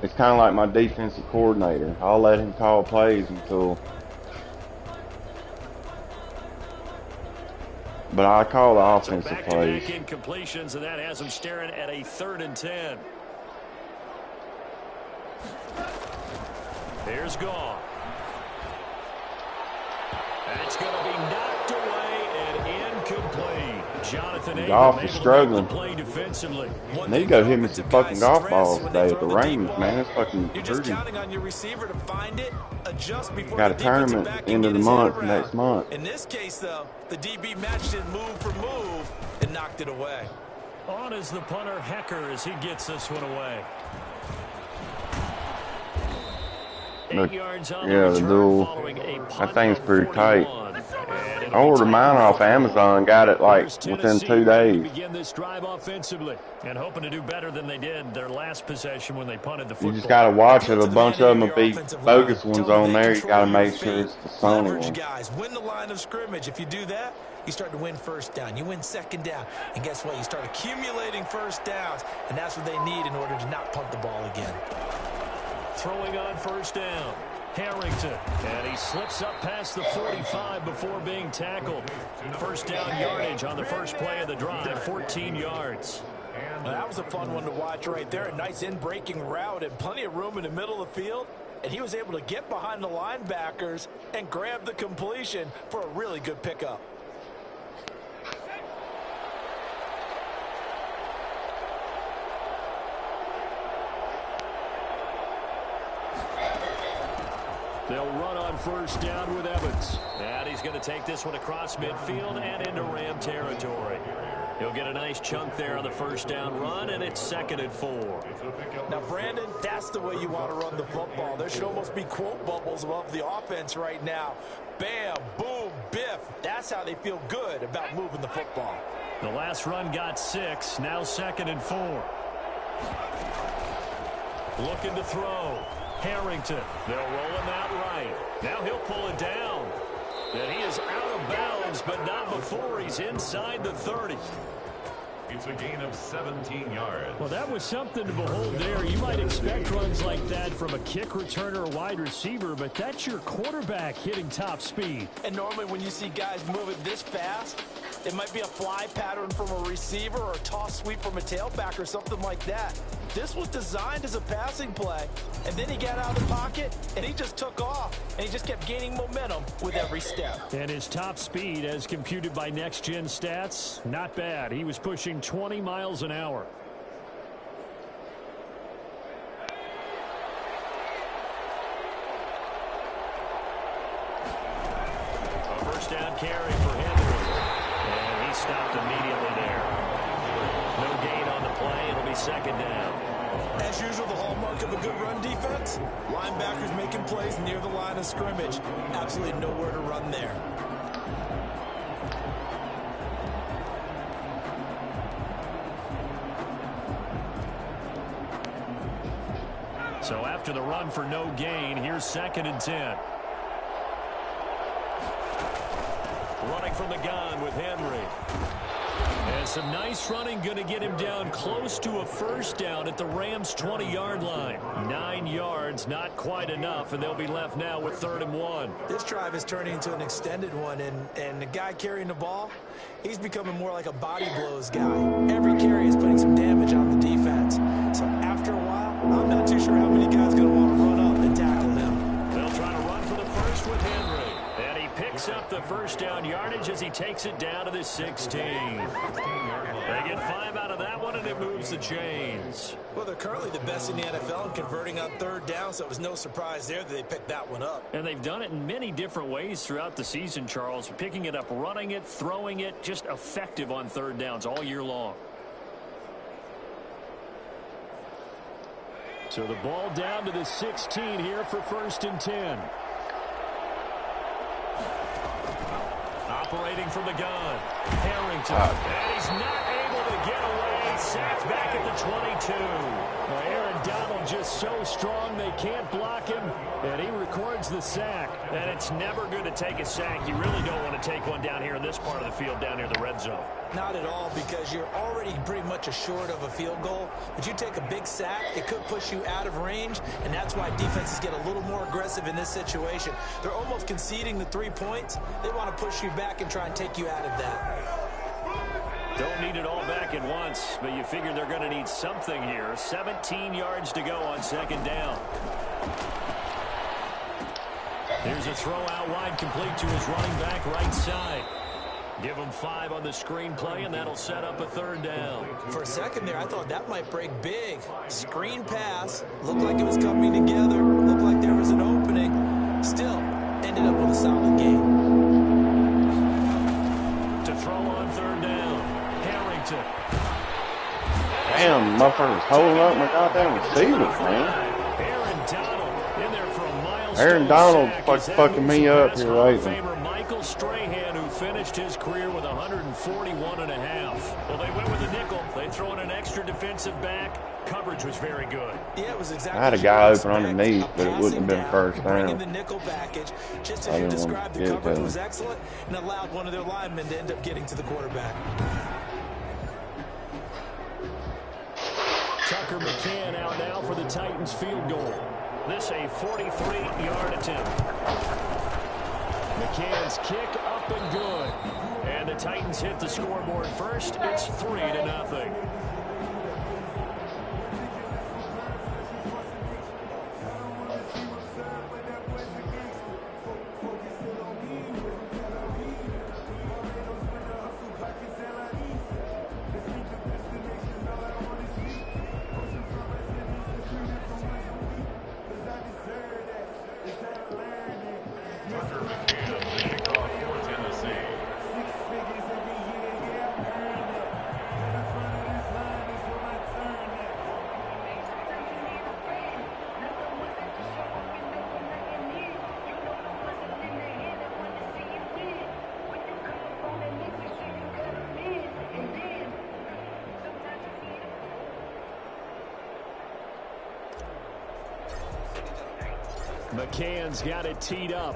It's kind of like my defensive coordinator. I'll let him call plays until... But I call the offensive plays. Incompletions, and that has them staring at a 3rd and 10. Here's Goff. That's going to be knocked away and incomplete. Jonathan Goff is struggling. Play defensively. They need to go hit me some fucking golf balls today at the range, man. It's fucking You're just counting on your receiver to find it, adjust before got a tournament end of the month next month. In this case, though, the DB matched it move for move and knocked it away. On is the punter Hecker as he gets this one away. Look, yeah, the duel. That thing's pretty tight. I ordered mine off Amazon, got it like within 2 days. Begin this drive offensively and hoping to do better than they did their last possession when they punted the football. You just got to watch it. A bunch of them will be bogus ones on there. You got to make sure it's the Sony one. Guys, win the line of scrimmage. If you do that, you start to win 1st down. You win 2nd down. And guess what? You start accumulating 1st downs, and that's what they need in order to not punt the ball again. Throwing on 1st down. Harrington, and he slips up past the 45 before being tackled. 1st down yardage on the first play of the drive, 14 yards. Now, that was a fun one to watch right there. A nice in-breaking route and plenty of room in the middle of the field. And he was able to get behind the linebackers and grab the completion for a really good pickup. They'll run on 1st down with Evans. And he's going to take this one across midfield and into Ram territory. He'll get a nice chunk there on the 1st down run, and it's 2nd and 4. Now, Brandon, that's the way you want to run the football. There should almost be quote bubbles above the offense right now. Bam, boom, biff. That's how they feel good about moving the football. The last run got 6. Now 2nd and 4. Looking to throw. Harrington. They'll roll him out right. Now he'll pull it down. And he is out of bounds, but not before he's inside the 30. It's a gain of 17 yards. Well, that was something to behold there. You might expect runs like that from a kick returner or wide receiver, but that's your quarterback hitting top speed. And normally when you see guys move it this fast, it might be a fly pattern from a receiver or a toss sweep from a tailback or something like that. This was designed as a passing play, and then he got out of the pocket, and he just took off, and he just kept gaining momentum with every step. And his top speed, as computed by Next Gen Stats, not bad. He was pushing 20 miles an hour. A first down carry for Henry, and he stopped immediately there. No gain on the play. It'll be second down. As usual, the hallmark of a good run defense, linebackers making plays near the line of scrimmage. Absolutely nowhere to run there. So after the run for no gain, here's 2nd and 10. Running from the gun with Henry. And some nice running going to get him down close to a first down at the Rams' 20-yard line. 9 yards, not quite enough, and they'll be left now with 3rd and 1. This drive is turning into an extended one, and the guy carrying the ball, he's becoming more like a body blows guy. Every carry is putting some damage on the defense. So after a while, I'm not too sure how many guys are going to want to run up and tackle him. They'll try to run for the first with Henry. And he picks up the first down yardage as he takes it down to the 16. They get 5 out of that one, and it moves the chains. Well, they're currently the best in the NFL in converting on 3rd down, so it was no surprise there that they picked that one up. And they've done it in many different ways throughout the season, Charles. Picking it up, running it, throwing it, just effective on 3rd downs all year long. So the ball down to the 16 here for 1st and 10. Operating from the gun, Harrington, and he's not able to get away. Sacked back at the 22. Well, Aaron Donald just so strong they can't block him, and he records the sack. And it's never good to take a sack. You really don't want to take one down here in this part of the field, down near the red zone. Not at all, because you're already pretty much assured of a field goal. But you take a big sack, it could push you out of range, and that's why defenses get a little more aggressive in this situation. They're almost conceding the 3 points. They want to push you back and try and take you out of that. Don't need it all back at once, but you figure they're going to need something here. 17 yards to go on 2nd down. Here's a throw out wide, complete to his running back right side. Give him 5 on the screen play, and that'll set up a 3rd down. For a second there, I thought that might break big. Screen pass. Looked like it was coming together. Looked like there was an opening. Still, ended up with a solid game. To throw on 3rd down. Harrington. Damn, motherfuckers holding up my goddamn receivers, man. Aaron Donald in there for a milestone. Aaron Donald's fucking me up here lately. Michael Strahan, who finished his career with 141.5. Well, they went with the nickel. They throw in an extra defensive back. Coverage was very good. Yeah, it was exactly. I had a guy open underneath, but it wouldn't have been first down. down. The nickel package, just as you described, the coverage was excellent and allowed one of their linemen to end up getting to the quarterback. Tucker McCann out now for the Titans field goal. This a 43-yard attempt. McCann's kick up and good. And the Titans hit the scoreboard first. It's 3-0. McCann's got it teed up.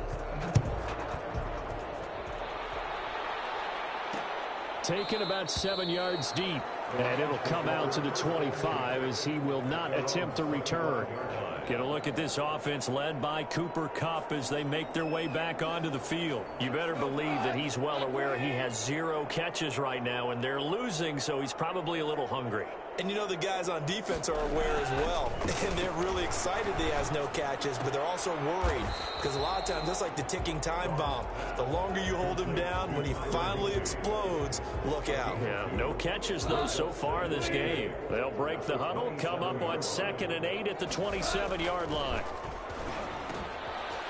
Taken about 7 yards deep. And it'll come out to the 25 as he will not attempt to return. Get a look at this offense led by Cooper Kupp as they make their way back onto the field. You better believe that he's well aware he has 0 catches right now, and they're losing, so he's probably a little hungry. And you know the guys on defense are aware as well. And they're really excited that he has no catches, but they're also worried. Because a lot of times, that's like the ticking time bomb. The longer you hold him down, when he finally explodes, look out. Yeah, no catches, though, so far in this game. They'll break the huddle, come up on 2nd and 8 at the 27-yard line.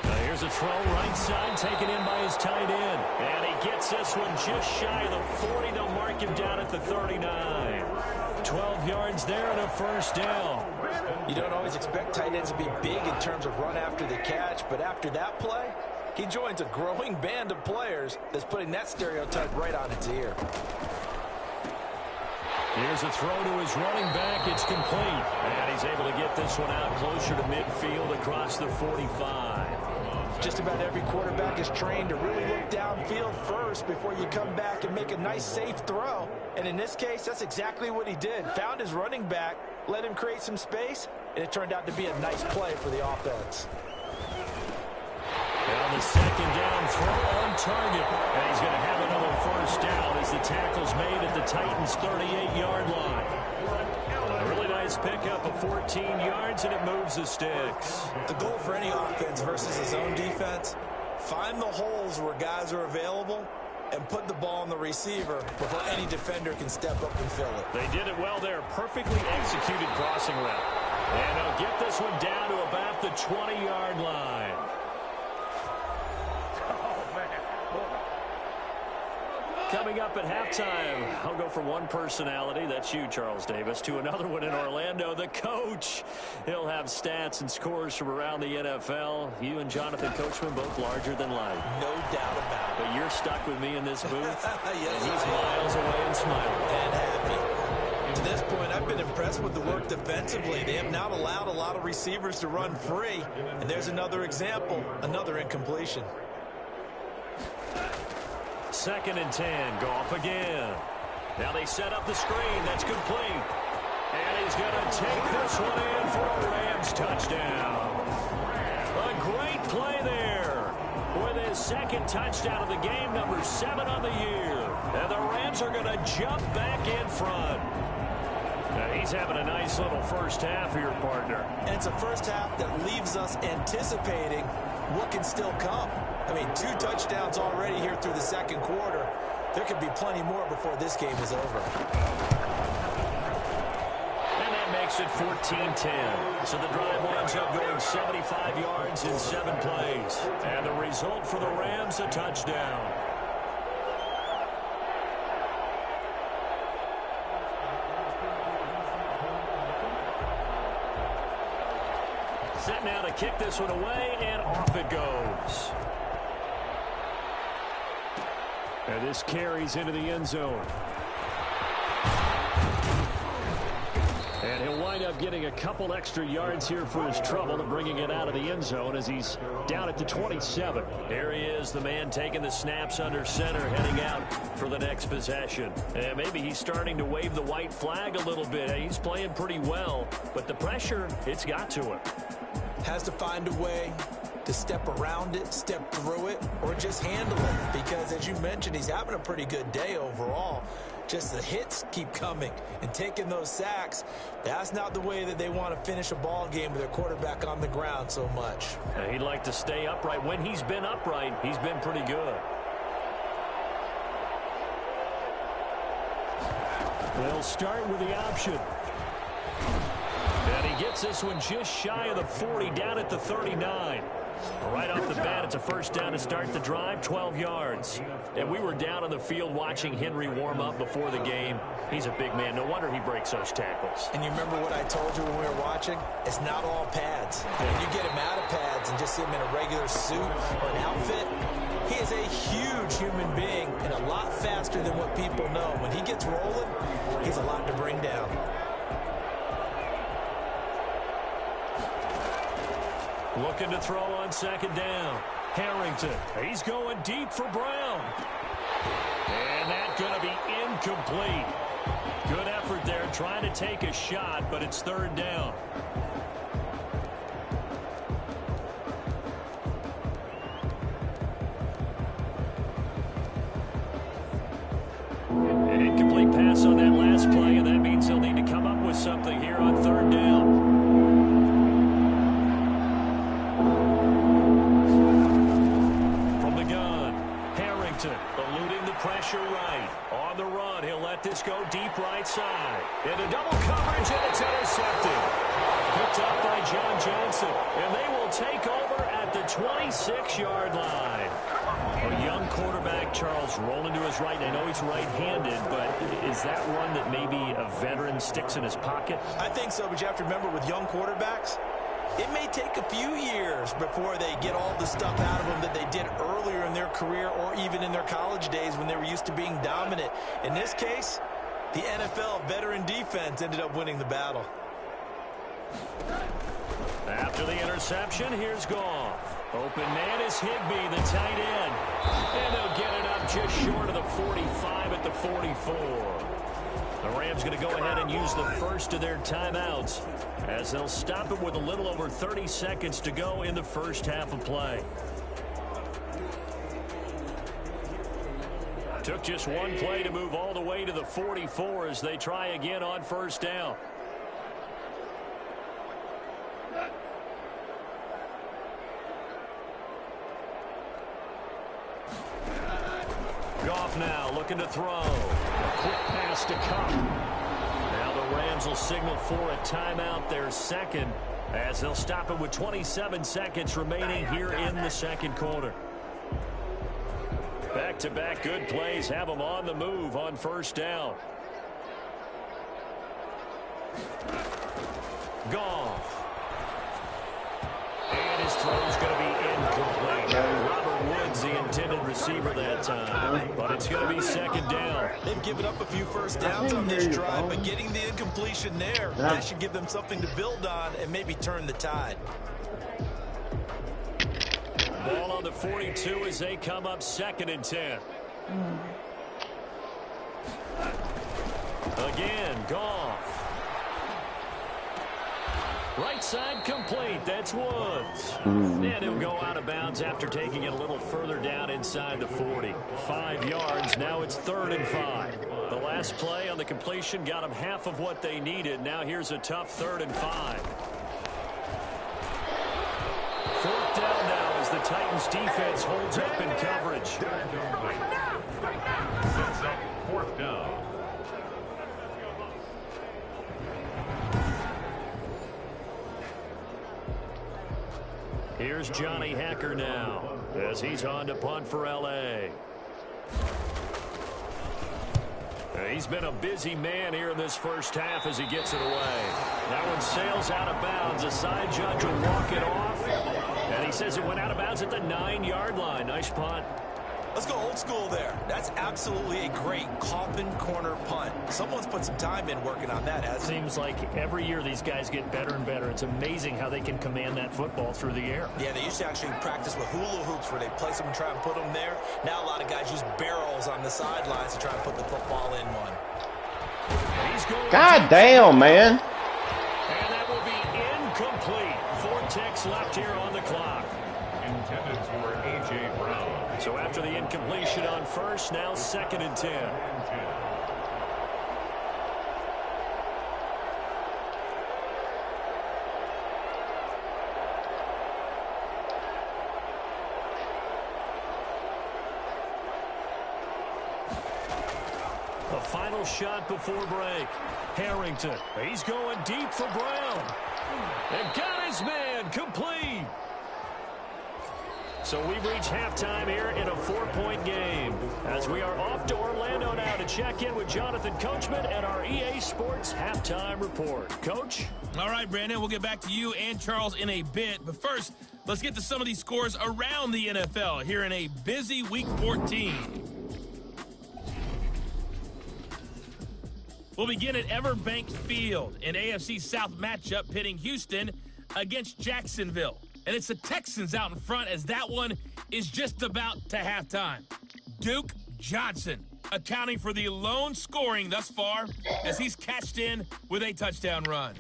Now here's a throw right side, taken in by his tight end. And he gets this one just shy of the 40. They'll mark him down at the 39. 12 yards there and a first down. You don't always expect tight ends to be big in terms of run after the catch, but after that play, he joins a growing band of players that's putting that stereotype right on its ear. Here's a throw to his running back. It's complete. And he's able to get this one out closer to midfield across the 45. Just about every quarterback is trained to really look downfield first before you come back and make a nice, safe throw. And in this case, that's exactly what he did. Found his running back, let him create some space, and it turned out to be a nice play for the offense. On the 2nd down throw on target. And he's going to have another first down as the tackle's made at the Titans' 38-yard line. A really nice pickup of 14 yards, and it moves the sticks. The goal for any offense versus his own defense, find the holes where guys are available and put the ball on the receiver before any defender can step up and fill it. They did it well there. Perfectly executed crossing route. And they'll get this one down to about the 20-yard line. Coming up at halftime, I'll go from one personality, that's you, Charles Davis, to another one in Orlando, the coach. He'll have stats and scores from around the NFL. You and Jonathan Coachman both larger than life. No doubt about it. But you're stuck with me in this booth, yes, and he's miles away and smiling. And happy. To this point, I've been impressed with the work defensively. They have not allowed a lot of receivers to run free. And there's another example, another incompletion. 2nd and 10, Goff again. Now they set up the screen. That's complete. And he's going to take this one in for a Rams touchdown. A great play there with his 2nd touchdown of the game, number 7 on the year. And the Rams are going to jump back in front. Now he's having a nice little first half here, partner. And it's a first half that leaves us anticipating what can still come. I mean, 2 touchdowns already here through the 2nd quarter. There could be plenty more before this game is over. And that makes it 14-10. So the drive winds up going 75 yards in 7 plays. And the result for the Rams, a touchdown. Set now to kick this one away, and off it goes. And this carries into the end zone. And he'll wind up getting a couple extra yards here for his trouble and bringing it out of the end zone as he's down at the 27. There he is, the man taking the snaps under center, heading out for the next possession. And maybe he's starting to wave the white flag a little bit. He's playing pretty well, but the pressure, it's got to him. Has to find a way to step around it, step through it, or just handle it. Because, as you mentioned, he's having a pretty good day overall. Just the hits keep coming and taking those sacks. That's not the way that they want to finish a ball game with their quarterback on the ground so much. He'd like to stay upright. When he's been upright, he's been pretty good. They'll start with the option. And he gets this one just shy of the 40, down at the 39. Right off the bat, it's a first down to start the drive, 12 yards. And we were down on the field watching Henry warm up before the game. He's a big man. No wonder he breaks those tackles. And you remember what I told you when we were watching? It's not all pads. When you get him out of pads and just see him in a regular suit or an outfit, he is a huge human being and a lot faster than what people know. When he gets rolling, he's a lot to bring down. Looking to throw on 2nd down. Harrington. He's going deep for Brown. And that's going to be incomplete. Good effort there, trying to take a shot, but it's third down. An incomplete pass on that last play, and that means they'll need to come up with something here on third down. From the gun, Harrington eluding the pressure right. On the run, he'll let this go deep right side. Into double coverage, and it's intercepted. Picked up by John Johnson, and they will take over at the 26-yard line. A young quarterback, Charles, rolling to his right. I know he's right-handed, but is that one that maybe a veteran sticks in his pocket? I think so, but you have to remember with young quarterbacks, it may take a few years before they get all the stuff out of them that they did earlier in their career or even in their college days when they were used to being dominant. In this case, the NFL veteran defense ended up winning the battle. After the interception, here's Goff. Open man is Higbee, the tight end. And they'll get it up just short of the 45 at the 44. The Rams going to go ahead and use the first of their timeouts as they'll stop it with a little over 30 seconds to go in the first half of play. Took just one play to move all the way to the 44 as they try again on first down. Goff now looking to throw. A quick pass to Kupp. Now the Rams will signal for a timeout, their second, as they'll stop it with 27 seconds remaining here in the second quarter. Back-to-back good plays have them on the move on first down. Goff. And his throw's going to be incomplete. Robert Woods, the intended receiver that time. But it's going to be second down. They've given up a few first downs on this drive, but getting the incompletion there, that should give them something to build on and maybe turn the tide. Ball on the 42 as they come up second and 10. Again, Goff. Right side complete. That's Woods. And he'll go out of bounds after taking it a little further down inside the 40. 5 yards. Now it's 3rd and 5. The last play on the completion got them half of what they needed. Now here's a tough 3rd and 5. 4th down now as the Titans defense holds up in coverage. Sets up 4th down. Here's Johnny Hacker now as he's on to punt for L.A. He's been a busy man here in this first half as he gets it away. That one sails out of bounds. A side judge will walk it off. And he says it went out of bounds at the 9-yard line. Nice punt. Let's go old school there. That's absolutely a great coffin corner punt. Someone's put some time in working on that. It seems like every year these guys get better and better. It's amazing how they can command that football through the air. Yeah, they used to actually practice with hula hoops where they place them and try and put them there. Now a lot of guys use barrels on the sidelines to try and put the football in one. God damn, man. And that will be incomplete. 4 ticks left here on the clock. Intended for A.J. Brown. So after the incompletion on first, now 2nd and 10. A final shot before break. Harrington, he's going deep for Brown. And got his man, complete. So we've reached halftime here in a 4-point game as we are off to Orlando now to check in with Jonathan Coachman and our EA Sports Halftime Report. Coach? All right, Brandon, we'll get back to you and Charles in a bit. But first, let's get to some of these scores around the NFL here in a busy Week 14. We'll begin at Everbank Field, an AFC South matchup pitting Houston against Jacksonville. And it's the Texans out in front as that one is just about to halftime. Duke Johnson accounting for the lone scoring thus far as he's cashed in with a touchdown run.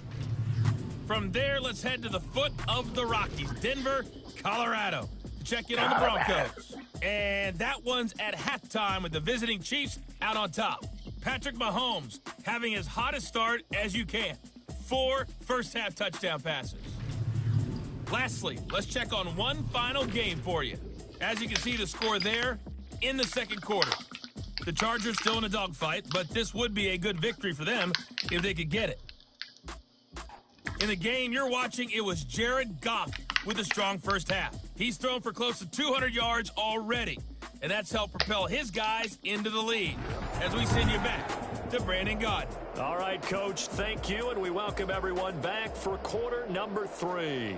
From there, let's head to the foot of the Rockies, Denver, Colorado, to check in on the Broncos. And that one's at halftime with the visiting Chiefs out on top. Patrick Mahomes having his hottest start as you can. 4 first-half touchdown passes. Lastly, let's check on one final game for you. As you can see, the score there in the second quarter. The Chargers still in a dogfight, but this would be a good victory for them if they could get it. In the game you're watching, it was Jared Goff with a strong first half. He's thrown for close to 200 yards already, and that's helped propel his guys into the lead. As we send you back to Brandon Gaudin. All right, Coach, thank you, and we welcome everyone back for quarter number 3.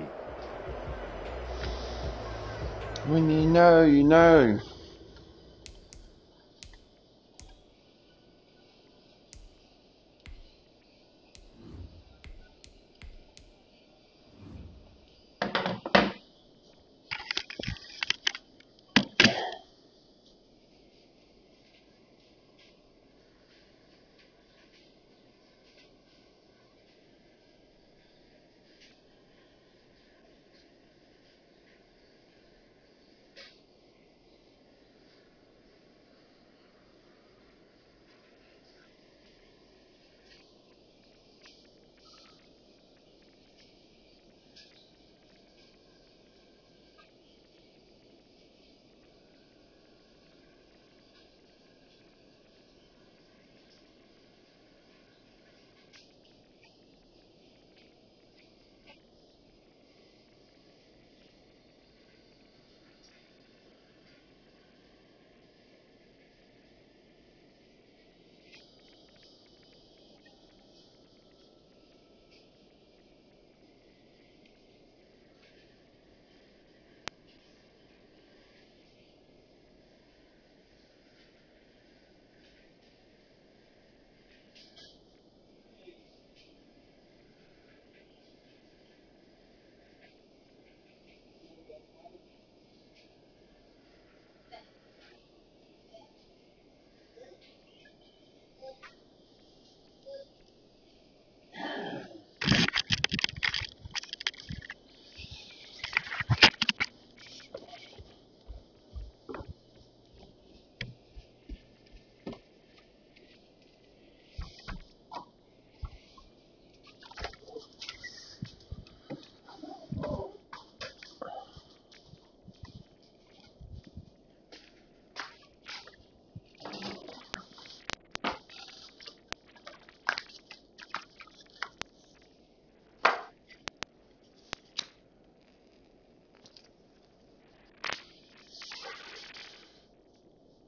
When you know, you know.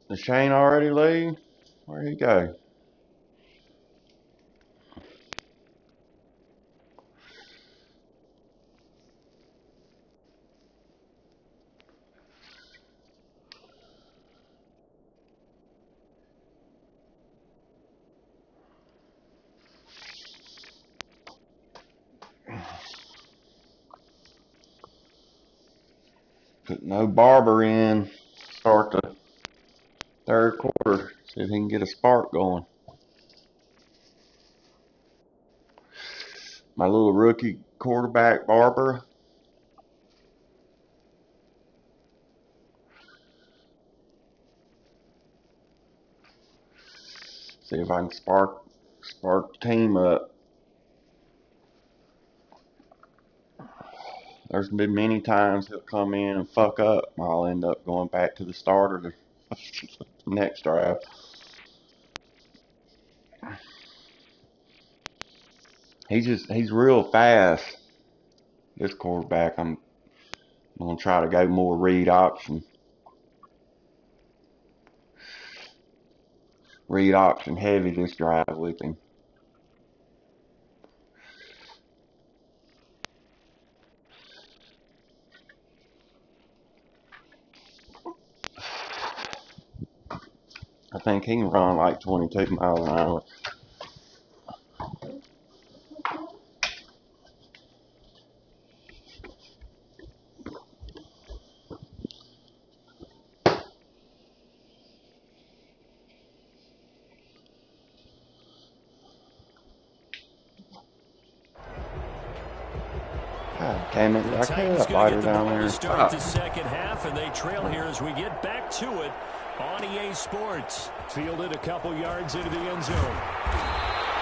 Did Shane already leave? Where'd he go? Put no Barber in. Start the third quarter. See if he can get a spark going. My little rookie quarterback, Barber. See if I can spark the team up. There's been many times he'll come in and fuck up. I'll end up going back to the starter the next drive. He's real fast. This quarterback, I'm gonna try to go more read option. Read option heavy this drive with him. I think he can run like 22 miles an hour. God damn it. I can't Titans light going to her get the down ball there. to start the second half, and they trail here as we get back to it on EA Sports. Fielded a couple yards into the end zone.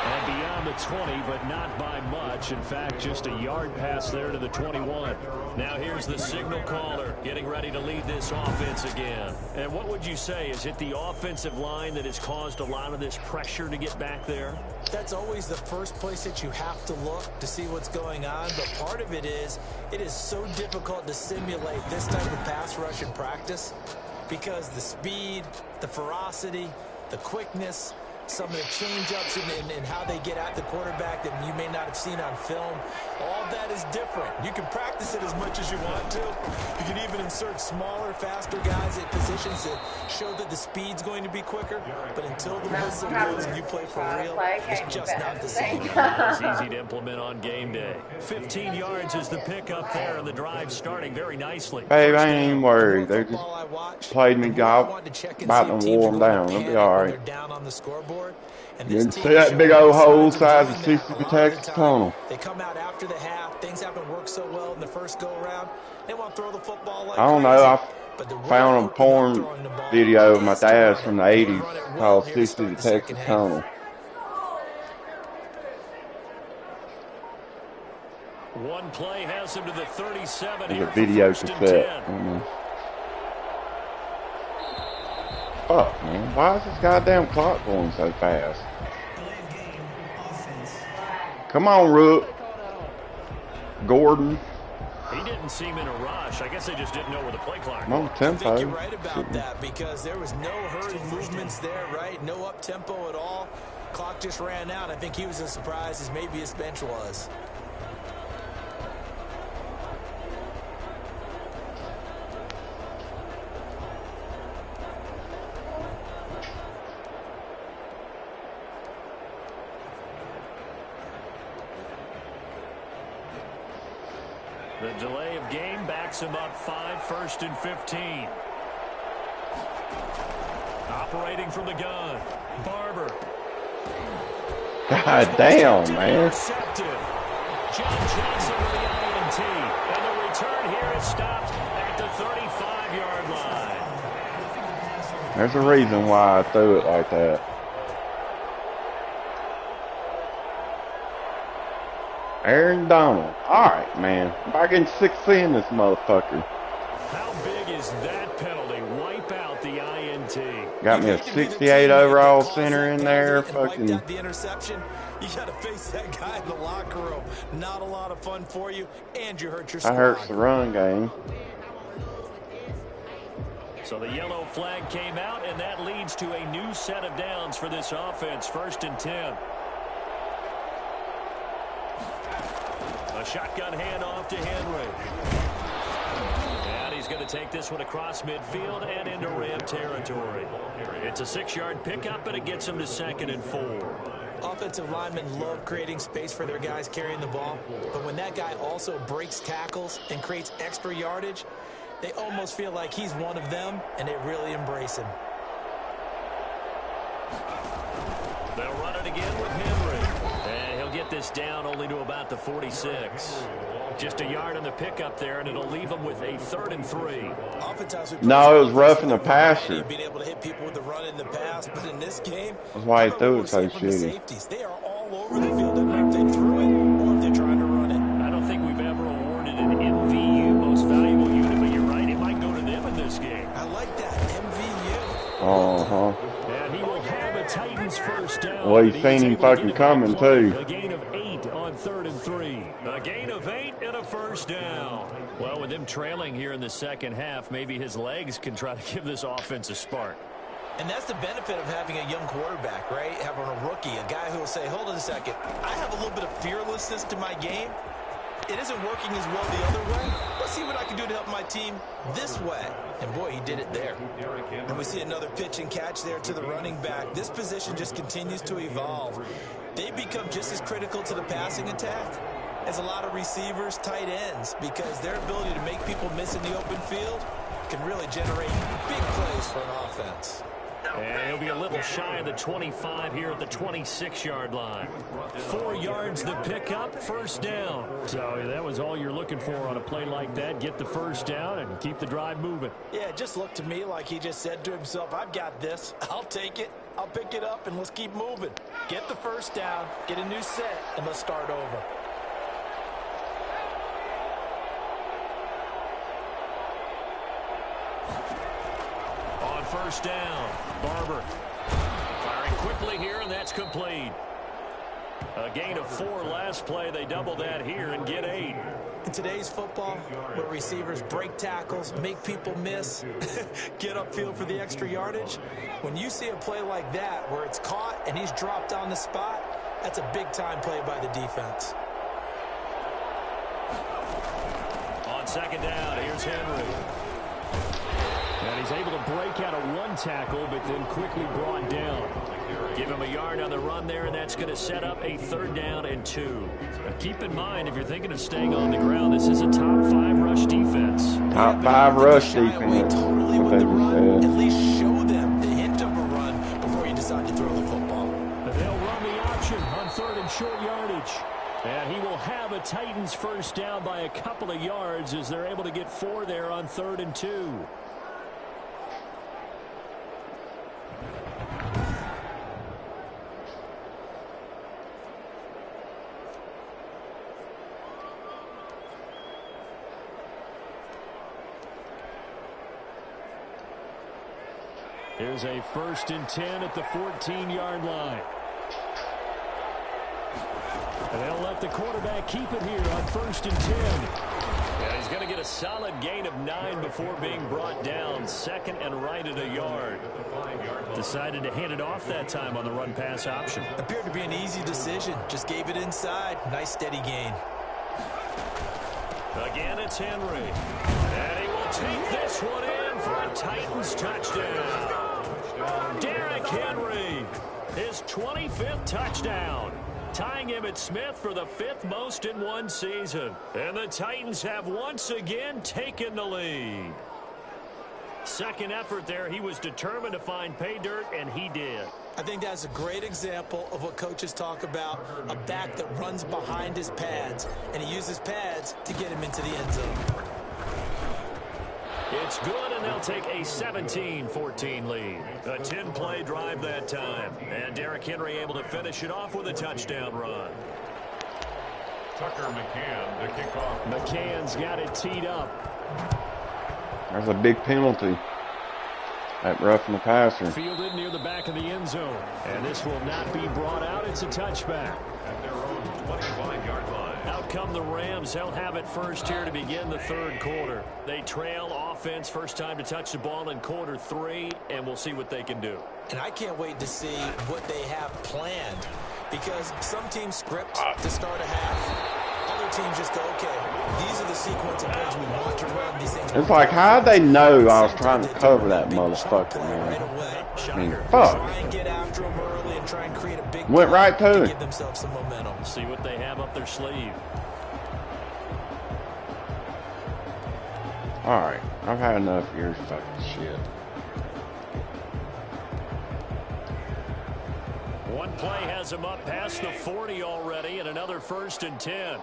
And beyond the 20, but not by much. In fact, just a yard pass there to the 21. Now here's the signal caller getting ready to lead this offense again. And what would you say? Is it the offensive line that has caused a lot of this pressure to get back there? That's always the first place that you have to look to see what's going on. But part of it is so difficult to simulate this type of pass rush in practice because the speed, the ferocity, the quickness, some of the change-ups and how they get at the quarterback that you may not have seen on film. All that is different. You can practice it as much as you want to. You can even insert smaller, faster guys at positions that show that the speed's going to be quicker. But until the whistle blows and you play for real, it's just not the same. It's easy to implement on game day. 15 yards is the pickup there, and the drive starting very nicely. Hey, I ain't even worried. They just played me golf, about to warm down. It'll be all right. Down on the scoreboard. You can see that big old hole size of 60 Texas tunnel. They come out after the half. Things haven't worked so well in the first go-around. They want to throw the football like I don't know. I found a porn video of my dad's from the 80s called 60 Texas tunnel. One play has him to the 37. There's a video cassette. Fuck, man. Why is this goddamn clock going so fast? Come on, Rook. Gordon. He didn't seem in a rush. I guess they just didn't know where the play clock was. On tempo. I think you're right about that because there was no hurried movements there, right? No up-tempo at all. Clock just ran out. I think he was as surprised as maybe his bench was. The delay of game backs him up 5, 1st and 15. Operating from the gun, Barber. God damn, man. John Johnson with the INT. And the return here is stopped at the 35-yard line. There's a reason why I threw it like that. Aaron Donald. Alright, man. Back in 6 in this motherfucker. How big is that penalty? Wipe out the INT. Got me a 68 overall center in there. Fucking. The interception. You got to face that guy in the locker room. Not a lot of fun for you, and you hurt your squad. That hurts the run game. So the yellow flag came out, and that leads to a new set of downs for this offense. 1st and 10. A shotgun handoff to Henry. And he's going to take this one across midfield and into Ram territory. It's a 6-yard pickup, and it gets him to 2nd and 4. Offensive linemen love creating space for their guys carrying the ball. But when that guy also breaks tackles and creates extra yardage, they almost feel like he's one of them, and they really embrace him. They'll run it again with Henry. And he'll get this down only to about the 46. Just a yard on the pickup there, and it'll leave him with a 3rd and 3. No, it was rough in the passer. Being able to hit people with the run in the pass, but in this game, that's why he threw it so shitty. They are all over the field. I don't know if they threw it or if they're trying to run it. I don't think we've ever awarded an MVU, most valuable unit, but you're right, it might go to them in this game. I like that, MVU. Uh-huh. And he will have a Titans 1st down. Well, he's seen him fucking coming, too. A gain of 8 on 3rd and 3. A gain of 8 and a 1st down. Well, with him trailing here in the second half, maybe his legs can try to give this offense a spark. And that's the benefit of having a young quarterback, right? Having a rookie, a guy who will say, hold on a second, I have a little bit of fearlessness to my game. It isn't working as well the other way. Let's see what I can do to help my team this way. And boy, he did it there. And we see another pitch and catch there to the running back. This position just continues to evolve. They become just as critical to the passing attack as a lot of receivers, tight ends, because their ability to make people miss in the open field can really generate big plays for an offense. And he'll be a little shy of the 25 here at the 26-yard line. 4 yards to pick up, first down. So that was all you're looking for on a play like that. Get the first down and keep the drive moving. Yeah, it just looked to me like he just said to himself, I've got this. I'll take it. I'll pick it up, and let's keep moving. Get the first down, get a new set, and let's start over. On first down, Barber firing quickly here, and that's complete. A gain of 4 last play. They double that here and get 8. In today's football, where receivers break tackles, make people miss, get upfield for the extra yardage, when you see a play like that where it's caught and he's dropped on the spot, that's a big-time play by the defense. On second down, here's Henry. And he's able to break out of 1 tackle, but then quickly brought down. Give him a yard on the run there, and that's going to set up a 3rd down and 2. But keep in mind, if you're thinking of staying on the ground, this is a top 5 rush defense. Top 5 rush defense. Totally with the run. At least show them the hint of a run before you decide to throw the football. They'll run the option on 3rd and short yardage. And he will have a Titans first down by a couple of yards as they're able to get 4 there on 3rd and 2. Here's a 1st and 10 at the 14-yard line. And they'll let the quarterback keep it here on 1st and 10. And he's going to get a solid gain of 9 before being brought down. 2nd and right at a yard. Decided to hand it off that time on the run-pass option. Appeared to be an easy decision. Just gave it inside. Nice steady gain. Again, it's Henry. And he will take this one in for a Titans touchdown. Derrick Henry, his 25th touchdown, tying Emmitt Smith for the 5th most in 1 season. And the Titans have once again taken the lead. 2nd effort there, he was determined to find pay dirt, and he did. I think that's a great example of what coaches talk about, a back that runs behind his pads, and he uses pads to get him into the end zone. It's good, and they'll take a 17-14 lead. A 10-play drive that time. And Derrick Henry able to finish it off with a touchdown run. Tucker McCann to kick off. McCann's got it teed up. There's a big penalty. That roughing the passer. Fielded near the back of the end zone. And this will not be brought out. It's a touchback. At their own 25-yard line. Out come the Rams. They'll have it first here to begin the 3rd quarter. They trail offense. First time to touch the ball in quarter 3. And we'll see what they can do. And I can't wait to see what they have planned. Because some teams script to start a half. Other teams just go, okay, these are the sequence of plays we want to run. These things. It's like, how'd they know I was trying to cover that motherfucker, man? I mean, fuck. Try and get after them early and try and create a big went right to it. Give themselves some momentum. See what they have up their sleeve. All right, I've had enough of your fucking shit. One play has him up past the 40 already, and another 1st and 10.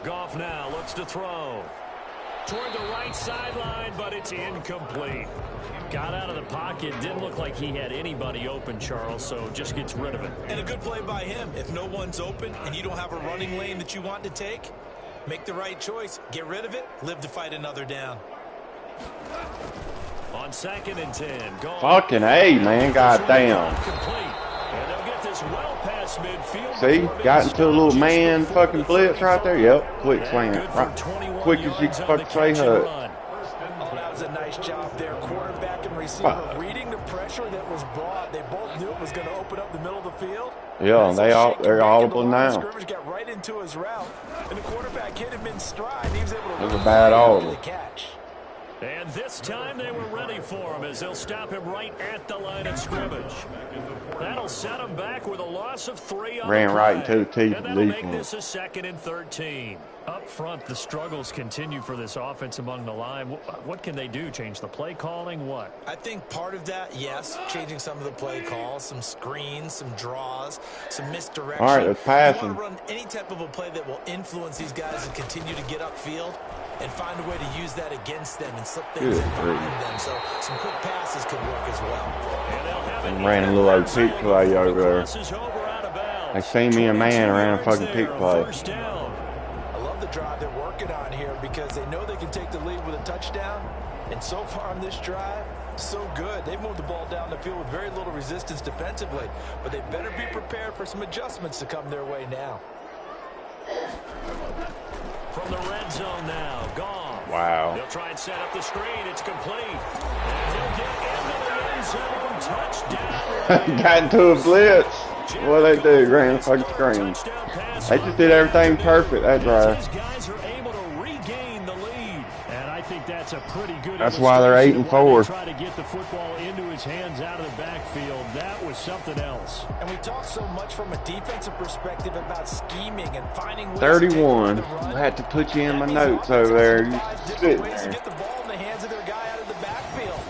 Goff now looks to throw. Toward the right sideline, but it's incomplete. Got out of the pocket. Didn't look like he had anybody open, Charles, so just gets rid of it. And a good play by him. If no one's open and you don't have a running lane that you want to take, make the right choice. Get rid of it. Live to fight another down. On 2nd and 10. Goff. Fucking A, man. Goddamn. And they'll get this well past midfield. See? Got into a little man fucking blitz right there. Yep. Quick slant. Right. Quick as you can fucking say hut. Oh, that was a nice job there. Quarterback and receiver reading the pressure that was brought. They both knew it was going to open up the middle of the field. Yeah, they're audible now. Scrimmage got right into his route, and the quarterback hit him in stride. He was able to it was a bad audible. catch. And this time they were ready for him as they'll stop him right at the line of scrimmage. That'll set him back with a loss of 3 on Ran the right play. into the teeth And of that'll the make defense. this a 2nd and 13. Up front, the struggles continue for this offense among the line. What can they do? Change the play calling? What? I think part of that, yes, changing some of the play calls, some screens, some draws, some misdirection. All right, let's pass you him. want to run any type of a play that will influence these guys to continue to get upfield and find a way to use that against them and slip things in behind them. So some quick passes could work as well. And they'll have it Ran a little old pick play over there. crosses over out of bounds. They seen me a man around a fucking there, pick play. first down. I love the drive they're working on here because they know they can take the lead with a touchdown. And so far on this drive, so good. They've moved the ball down the field with very little resistance defensively. But they better be prepared for some adjustments to come their way now. From the red zone now, Goff. Wow. They'll try and set up the screen. It's complete. And he'll get into the end zone. Touchdown. Got into a blitz. What they do? Ran the fucking screen. They just did everything perfect that drive. These guys are able to regain the lead. And I think that's a pretty good That's why they're 8-4. Try to get the football into his hands out of the backfield. That was something else. And we talk so much from a defensive perspective about scheming and finding ways 31. to take on the run. I had to put you in my notes over there. You sitting Ways to there. get the ball in the hands of their guy out of the backfield.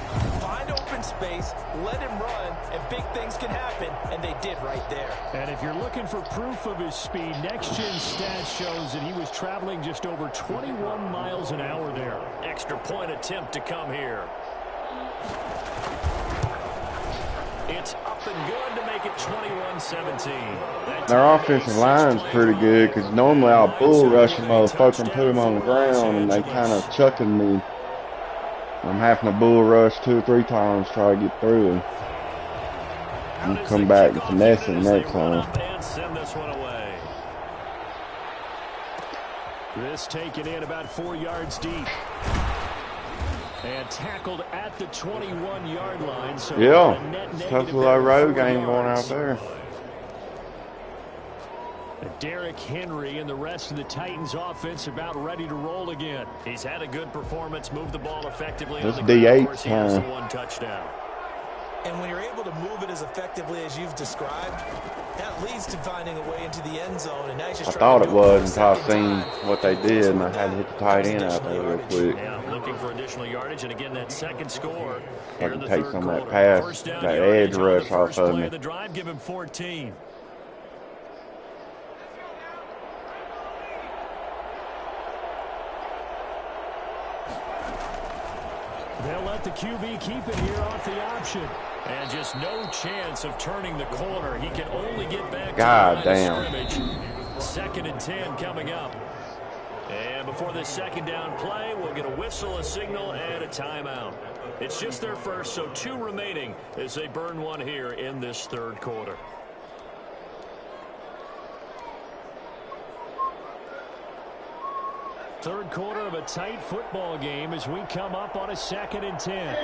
Find open space, let him run, and big things can happen, and they did right there. And if you're looking for proof of his speed, Next Gen Stats shows that he was traveling just over 21 miles an hour there. Extra point attempt to come here. It's up and good to make it 21-17. Their offensive line's pretty good because normally I'll bull rush a motherfucker and put him on the ground and they kind of chucking me. I'm having to bull rush 2 or 3 times to try to get through him. And come back and finesse him next time. And send this one away. This taken in about 4 yards deep. And tackled at the 21-yard line. So Yeah, a net tough negative little there, road 4 game going out yards. there. Derrick Henry and the rest of the Titans offense about ready to roll again. He's had a good performance, moved the ball effectively. This on the D8 ground. Of course, he has the time. 1 touchdown. And when you're able to move it as effectively as you've described, that leads to finding a way into the end zone. And now he's just I trying thought to it do it was for a until I second seen time. what they did and I had to hit the tight end out there real quick. Yeah, looking for additional yardage, and again, that second score. I here in can the take third some of that quarter. pass, First down that yardage edge on the rush off first of play me. of the drive, give him 14. They'll let the QB keep it here off the option. And just no chance of turning the corner. He can only get back God to the line damn. of scrimmage. 2nd and 10 coming up. And before this second down play, we'll get a whistle, a signal, and a timeout. It's just their first, so 2 remaining as they burn 1 here in this third quarter. Third quarter of a tight football game as we come up on a 2nd and 10.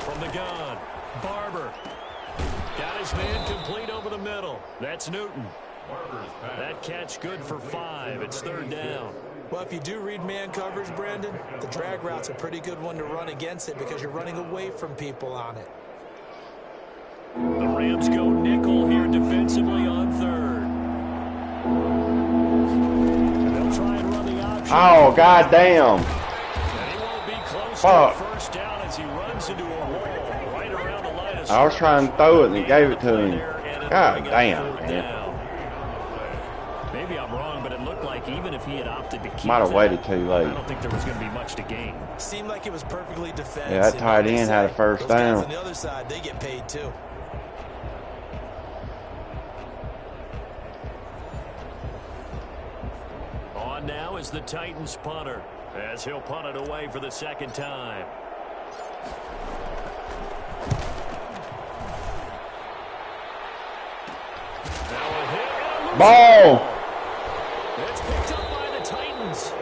From the gun, Barber. Got his man complete over the middle. That's Newton. That catch good for 5. It's 3rd down. Well, if you do read man coverage, Brandon, the drag route's a pretty good one to run against it because you're running away from people on it. The Rams go nickel here defensively on 3rd. And they'll try and run the option. Oh, goddamn. And he won't be close Fuck. to a first down as he runs into a wall right around the line of I was trying to throw it and he gave it to him. there, and it'll God bring up damn, 4th man. down. Maybe I'm wrong, but it looked like even if he had opted to keep Might have that, waited too late. I don't think there was going to be much to gain. Seemed like it was perfectly defensive. Yeah, that tight end had a first Those guys down. on the other side, they get paid too. On now is the Titans punter as he'll punt it away for the 2nd time. Now a hit and a loose Ball. It's picked up by the Titans.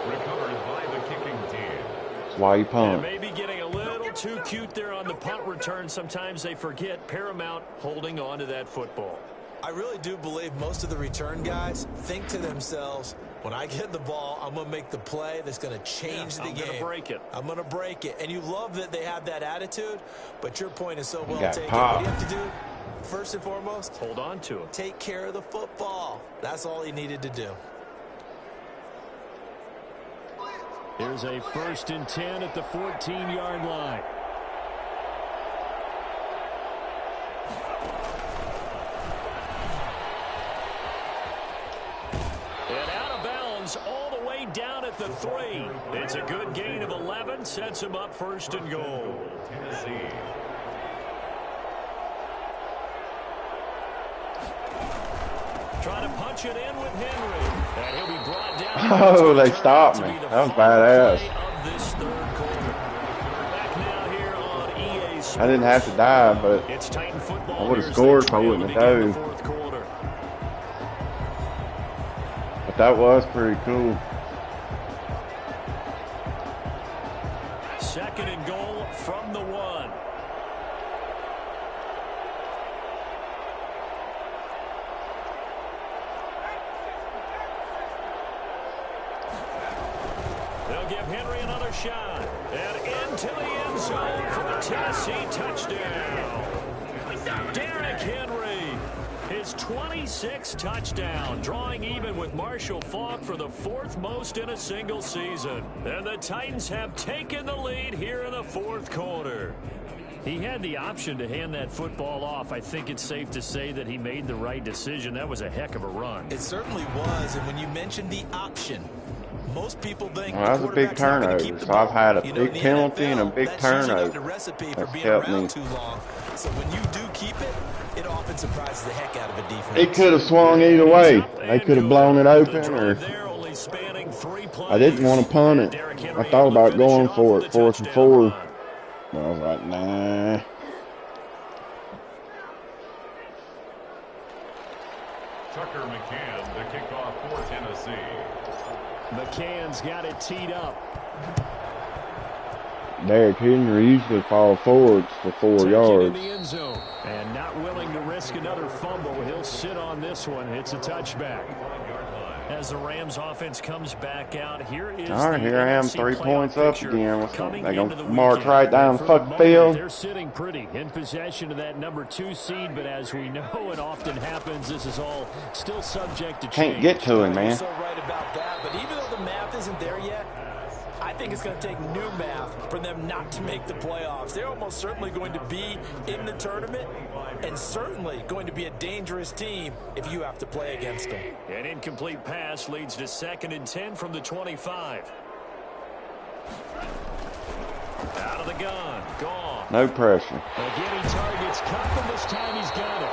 Recovered by the kicking team. That's why you And punt. maybe getting a little too cute there on the punt return. Sometimes they forget paramount holding on to that football. I really do believe most of the return guys think to themselves, when I get the ball, I'm going to make the play that's going to change the game. I'm going to break it. I'm going to break it. And you love that they have that attitude, but your point is so well taken. Popped. What do you have to do? First and foremost, hold on to it. Take care of the football. That's all he needed to do. Here's a 1st and 10 at the 14-yard line. And out of bounds all the way down at the 3. It's a good gain of 11. Sets him up 1st and goal. Tennessee. Trying to punch it in with Henry. And he'll be brought down. Oh, they stopped me. That was badass. I didn't have to dive, but I would have scored if I wouldn't have dove. But that was pretty cool. 2nd and goal from the 1. They'll give Henry another shot. And into the end zone for the Tennessee touchdown. Derrick Henry, his 26th touchdown, drawing even with Marshall Faulk for the 4th most in a single season. And the Titans have taken the lead here in the 4th quarter. He had the option to hand that football off. I think it's safe to say that he made the right decision. That was a heck of a run. It certainly was, and when you mentioned the option, most people think that was a big turnover. So I've had a big penalty and a big turnover. That's helped me. Too long. So when you do keep it, it often surprises the heck out of a defense. It could have swung either way. They could have blown it open, or I didn't want to punt it. I thought about going for it, 4th and 4. But I was like, nah. Tucker McCann, the kickoff for Tennessee. McCann's got it teed up. Derrick Henry usually fall forwards for 4 yards. In the end zone. And not willing to risk another fumble. He'll sit on this one. It's a touchback. As the Rams offense comes back out, here is all right, here I am, 3 points up again. They're going to the march right down the fucking field. They're sitting pretty in possession of that number 2 seed, but as we know, it often happens. This is all still subject to change. Can't get to him, man. You're so right about that, but even though the math isn't there yet, I think it's going to take new math for them not to make the playoffs. They're almost certainly going to be in the tournament and certainly going to be a dangerous team if you have to play against them. An incomplete pass leads to 2nd and 10 from the 25. Out of the gun. Gone. No pressure. Again, he targets Cup, and this time he's got it.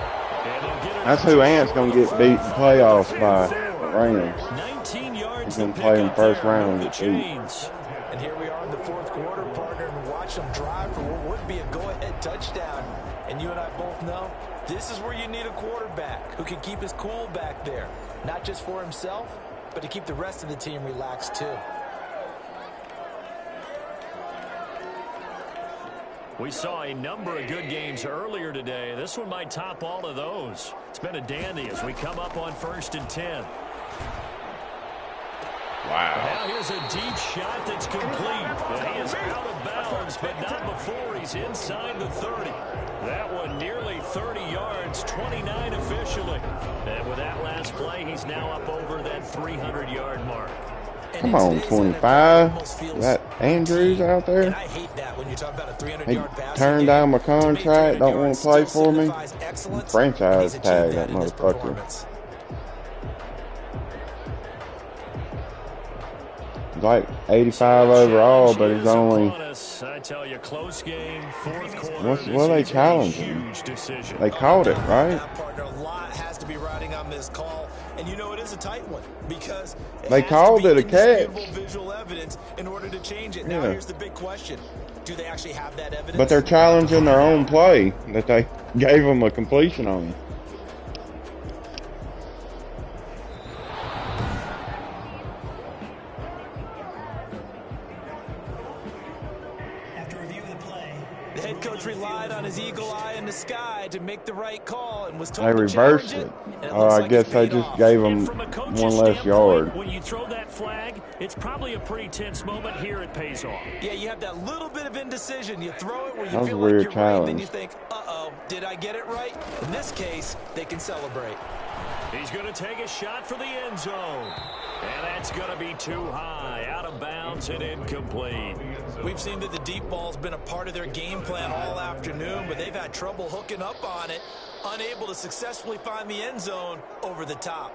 And they'll get it. That's who Ant's going to get beat in the playoffs by the Rams. 19 yards. He's going to play in the 1st round with And here we are in the 4th quarter, partner, and watch them drive for what would be a go-ahead touchdown. And you and I both know this is where you need a quarterback who can keep his cool back there, not just for himself, but to keep the rest of the team relaxed too. We saw a number of good games earlier today. This one might top all of those. It's been a dandy as we come up on 1st and 10. Wow. Now here's a deep shot that's complete. And he is out of bounds, but not before he's inside the 30. That one nearly 30 yards, 29 officially. And with that last play, he's now up over that 300-yard mark. Come on, 25. Is that Andrews out there? And I hate that when you talk about a 300-yard pass. Turned down my contract, don't want to play for me. Franchise tag that motherfucker. He's like 85 overall, but he's only. I tell you, close game, 4th quarter. What are they challenging? They called it, right? A lot has to be riding on this call, and you know it is a tight one because they called it a catch. Visual evidence in order to change it. Now here's the big question: do they actually have that evidence? But they're challenging their own play that they gave them a completion on. The head coach relied on his eagle eye in the sky to make the right call and was told They to reversed challenge it. And Oh, I like guess they just gave them one less yard. When you throw that flag, it's probably a pretty tense moment. Here it pays off. Yeah, you have that little bit of indecision. You throw it where you That was feel a weird like you're right, then challenge. you think, uh-oh, did I get it right? In this case, they can celebrate. He's going to take a shot for the end zone. And that's going to be too high, out of bounds and incomplete. We've seen that the deep ball's been a part of their game plan all afternoon, but they've had trouble hooking up on it, unable to successfully find the end zone over the top.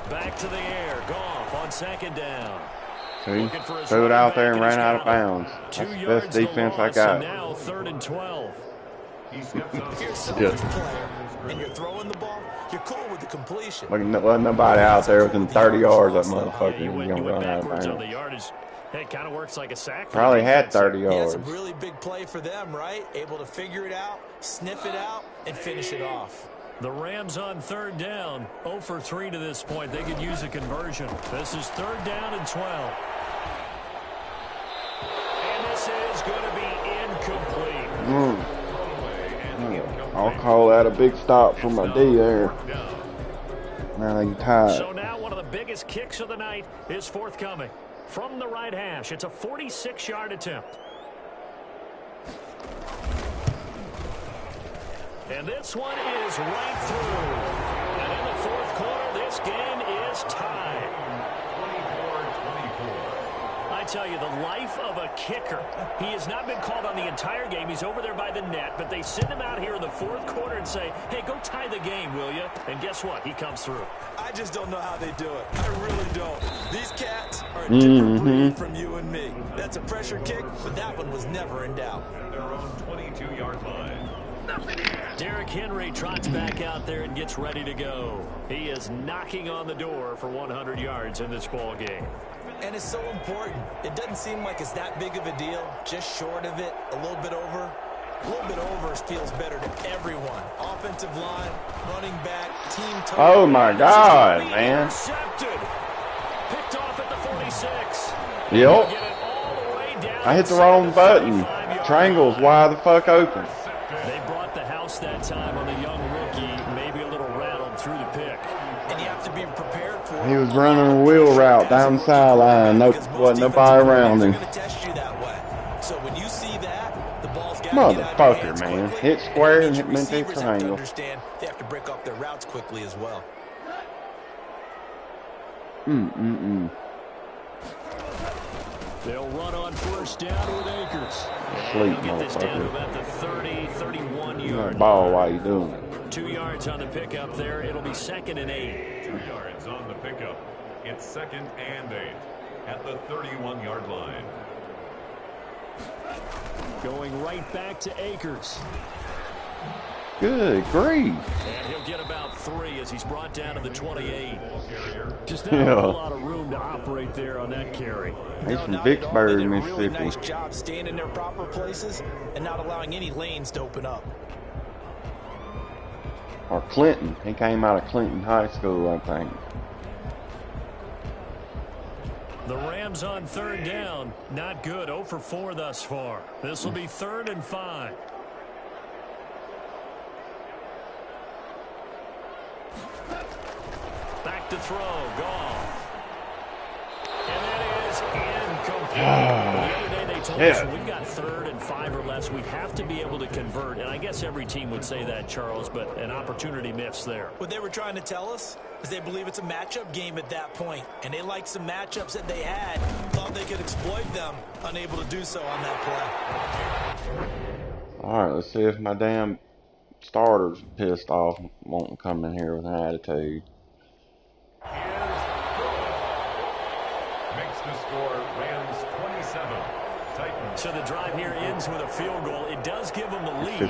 Back to the air, Goff on second down. See, threw it out there and ran out of bounds. That's the best defense I got. Now 3rd and 12. If you're a Sellers player and you're throwing the ball, you're cool with the completion. Wasn't nobody out there within 30 yards. That motherfucker You was went gonna run out of backwards on the bounds. yardage. Hey, it kind of works like a sack. Probably had 30 Yeah, it's yards. a really big play for them, right? Able to figure it out, sniff it out, and finish it off. The Rams on 3rd down, 0 for 3 to this point. They could use a conversion. This is 3rd down and 12. And this is going to be incomplete. I'll call that a big stop for my D there. Now they can tie it. So now one of the biggest kicks of the night is forthcoming. From the right hash, it's a 46-yard attempt. And this one is right through. And in the 4th quarter, this game is tied. 24-24. I tell you, the life of a kicker. He has not been called on the entire game. He's over there by the net, but they send him out here in the 4th quarter and say, hey, go tie the game, will you? And guess what? He comes through. I just don't know how they do it. I really don't. These cats are a different breed from you and me. That's a pressure kick, but that one was never in doubt. Their own 22-yard line. Derrick Henry trots back out there and gets ready to go. He is knocking on the door for 100 yards in this ball game. And it's so important. It doesn't seem like it's that big of a deal. Just short of it, a little bit over. A little bit over feels better to everyone. Offensive line, running back, team total. Oh my God, man. Intercepted. Picked off at the 46. Yep. I hit the wrong button. Triangle's wide the fuck open. They brought the house that time on the young rookie, maybe a little rattled through the pick. And you have to be prepared for it. He was running a wheel route down the sideline. Wasn't nobody around him. So when you see that, the ball's got Motherfucker, man. Hit square and hit meant that triangle. Understand they have to break up their routes quickly as well. They'll run on 1st down with Akers. Sleep, Get this down to motherfucker. about the 30, 31 You yard got ball line. while you doing it. 2 yards on the pickup there. It'll be 2nd and 8. 2 yards on the pickup. It's 2nd and 8 at the 31-yard line. Going right back to Akers. Good grief. And he'll get about 3 as he's brought down to the 28. Just not Yeah. a whole lot of room to operate there on that carry. He's from not at all. They Vicksburg, did a Mississippi. really nice job staying in their proper places and not allowing any lanes to open up. Or Clinton. He came out of Clinton High School, I think. The Rams on 3rd down. Not good. 0 for 4 thus far. This will be 3rd and 5. Back to throw. Goff. And that is incomplete. The other day they told us when we've got 3rd and 5 or less, we have to be able to convert. And I guess every team would say that, Charles, but an opportunity missed there. What they were trying to tell us is they believe it's a matchup game at that point, and they liked some matchups that they had, thought they could exploit them, unable to do so on that play. Alright, let's see if my damn starter's pissed off, won't come in here with an attitude. Makes the score Rams 27. Titans. So the drive here ends with a field goal. It does give them the lead.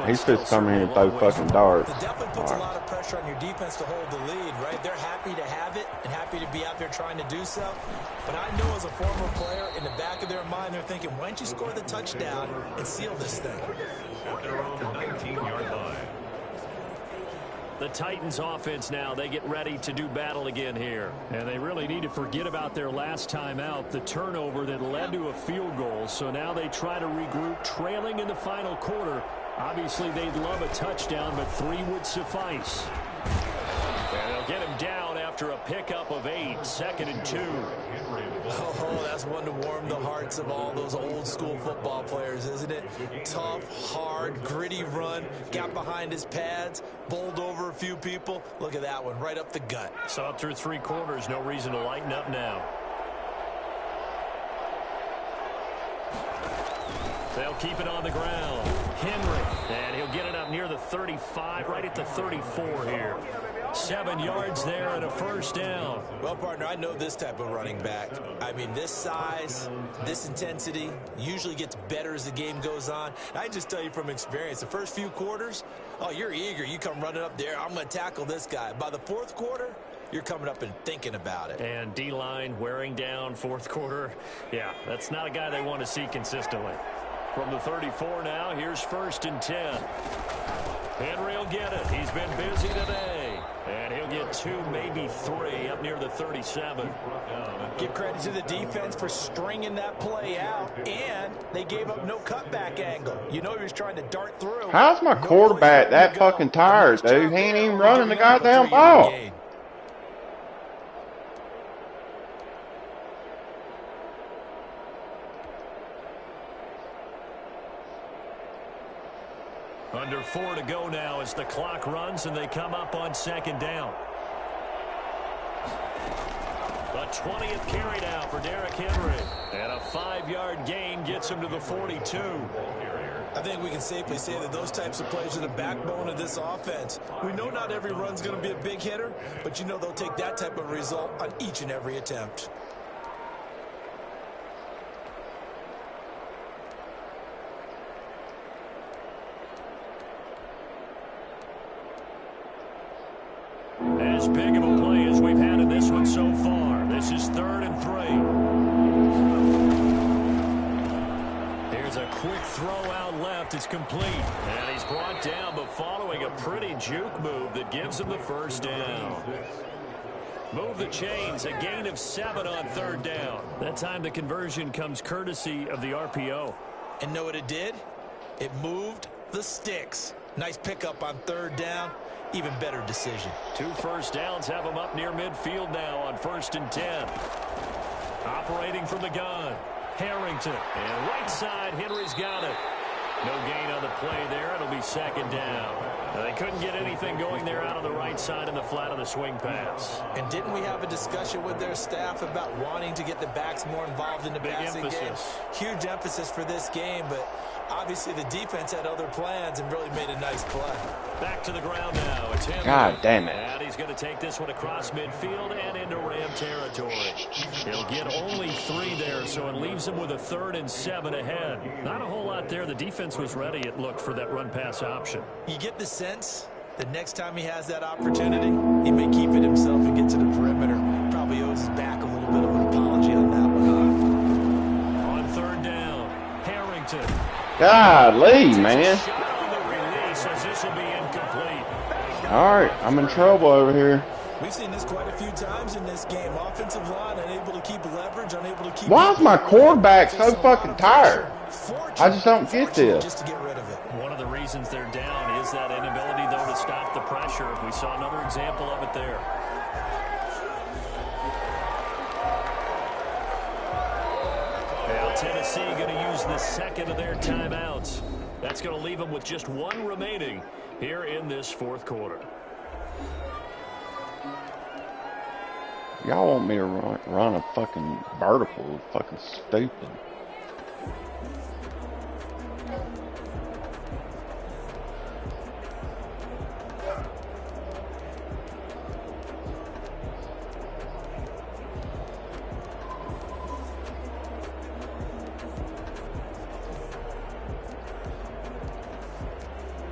He's just coming here and throw fucking darts. It definitely puts a lot of pressure on your defense to hold the lead, right? They're happy to have it and happy to be out there trying to do so. But I know as a former player, in the back of their mind, they're thinking, why don't you score the touchdown and seal this thing? At their own 19-yard line. The Titans offense now, they get ready to do battle again here. And they really need to forget about their last time out, the turnover that led to a field goal. So now they try to regroup, trailing in the final quarter. Obviously, they'd love a touchdown, but 3 would suffice. And they'll get him down after a pickup of 8, 2nd and 2. Oh, that's one to warm the hearts of all those old school football players, isn't it? Tough, hard, gritty run, got behind his pads, bowled over a few people. Look at that one, right up the gut. Saw it through 3 quarters, no reason to lighten up now. They'll keep it on the ground. Henry, and he'll get it up near the 35, right at the 34 here. 7 yards there and a 1st down. Well, partner, I know this type of running back. I mean, this size, this intensity usually gets better as the game goes on. I just tell you from experience, the first few quarters, oh, you're eager. You come running up there, I'm going to tackle this guy. By the 4th quarter, you're coming up and thinking about it. And D-line wearing down 4th quarter. Yeah, that's not a guy they want to see consistently. From the 34 now, here's 1st and 10. Henry will get it. He's been busy today. And he'll get 2, maybe 3 up near the 37. Give credit to the defense for stringing that play out. And they gave up no cutback angle. You know he was trying to dart through. How's my quarterback that fucking tired, dude? He ain't even running the goddamn ball. Under 4 to go now as the clock runs and they come up on 2nd down. The 20th carry now for Derrick Henry. And a 5-yard gain gets him to the 42. I think we can safely say that those types of plays are the backbone of this offense. We know not every run's going to be a big hitter, but you know they'll take that type of result on each and every attempt. As big of a play as we've had in this one so far. This is 3rd and 3. Here's a quick throw out left. It's complete. And he's brought down, but following a pretty juke move that gives him the 1st down. Move the chains. A gain of 7 on 3rd down. That time the conversion comes courtesy of the RPO. And know what it did? It moved the sticks. Nice pickup on 3rd down. Even better decision. 2 first downs have him up near midfield now on 1st and 10. Operating from the gun. Harrington. And right side, Henry's got it. No gain on the play there. It'll be 2nd down. Now, they couldn't get anything going there out on the right side in the flat of the swing pass. And didn't we have a discussion with their staff about wanting to get the backs more involved in the passing game? Huge emphasis for this game, but obviously the defense had other plans and really made a nice play. Back to the ground now. It's Henry. God damn it. And he's going to take this one across midfield and into Ram territory. He'll get only 3 there, so it leaves him with a 3rd and 7 ahead. Not a whole lot there. The defense was ready, it looked, for that run-pass option. You get the sense that next time he has that opportunity, he may keep it himself and get to the perimeter. Probably owes his back a little bit of an apology on that one. On 3rd down, Harrington. Golly, man. All right, I'm in trouble over here. We've seen this quite a few times in this game. Offensive line unable to keep leverage, unable to keep. Why is my quarterback so fucking tired? I just don't get this. Just to get rid of it. One of the reasons they're down is that inability, though, to stop the pressure. We saw another example of it there. Well, Tennessee going to use the 2nd of their timeouts. That's going to leave them with just 1 remaining here in this 4th quarter. Y'all want me to run a fucking vertical? Fucking stupid.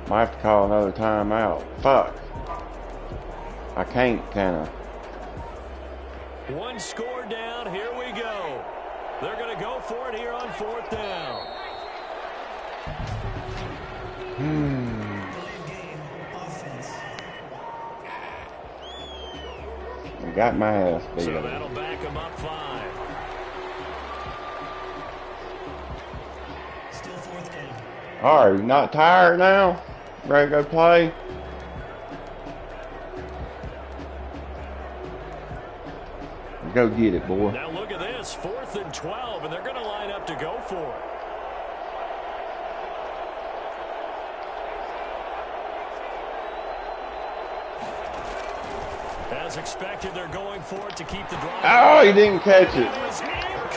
Might have to call another timeout. Fuck. I can't, can I? 1 score down. Here we go. They're going to go for it here on 4th down. got my ass beat. So that'll back them up 5. Still 4th game. All right, not tired now? Ready to go play? Go get it, boy. Now look at this, 4th and 12, and they're going to line up to go for it. As expected, they're going for it to keep the drive. Oh, he didn't catch it.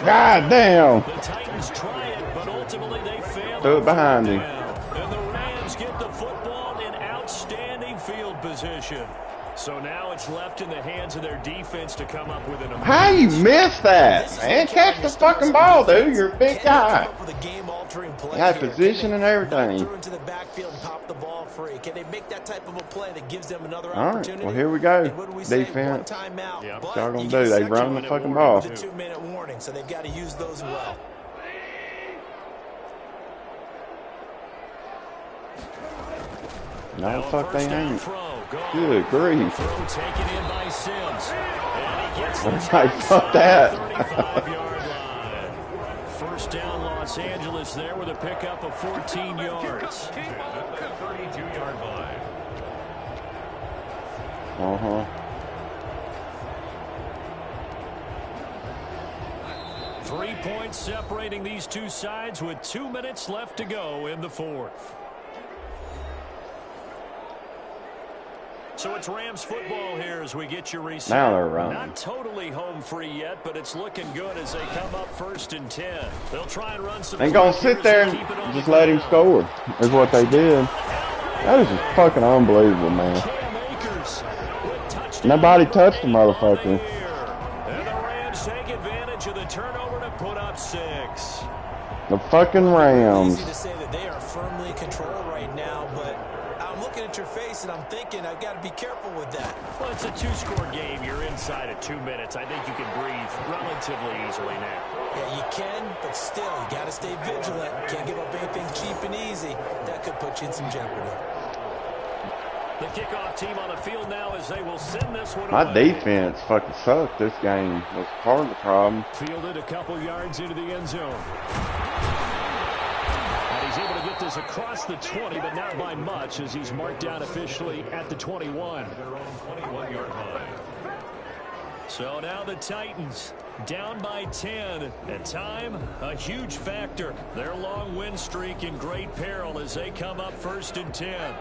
God damn. The Titans try it, but ultimately they fail. Threw it behind him. And the Rams get the football in outstanding field position. So now it's left in the hands of their defense to come up with an amazing. How you miss that, man? Catch the fucking ball, dude. You're a big guy. You had position and everything. Can they make that type of a play that gives them another All right, opportunity? well, here we go. Say, defense. Yep. What y'all gonna do? They run the fucking ball. The 2-minute warning, so they've got to use those well. No, fuck, they ain't. Throw, Good grief. throw taken in by Sims. And he gets Like, fuck that. 35-yard line. First down, Los Angeles there with a pickup of 14 yards. At the 32-yard line. Uh-huh. 3 points separating these two sides with 2 minutes left to go in the 4th. So it's Rams football here as we get your reset. Now they're running. Not totally home free yet, but it's looking good as they come up 1st and 10. They'll try and run some. Ain't gonna sit there and just let him score, is what they did. That is just fucking unbelievable, man. Nobody touched the motherfucker. And the Rams take advantage of the turnover to put up 6. The fucking Rams. Easy to say that they are firmly in control right now, but I'm looking at your face and I'm thinking I've got to be careful with that. Well, it's a 2-score game. You're inside of 2 minutes. I think you can breathe relatively easily now. Yeah, you can, but still, you got to stay vigilant. Can't give up anything cheap and easy. That could put you in some jeopardy. The kickoff team on the field now as they will send this one My away. defense fucking sucked this game. Was part of the problem. Fielded a couple yards into the end zone. And he's able to get this across the 20, but not by much as he's marked down officially at the 21. Their own 21-yard line. So now the Titans down by 10. And time, a huge factor. Their long win streak in great peril as they come up 1st and 10.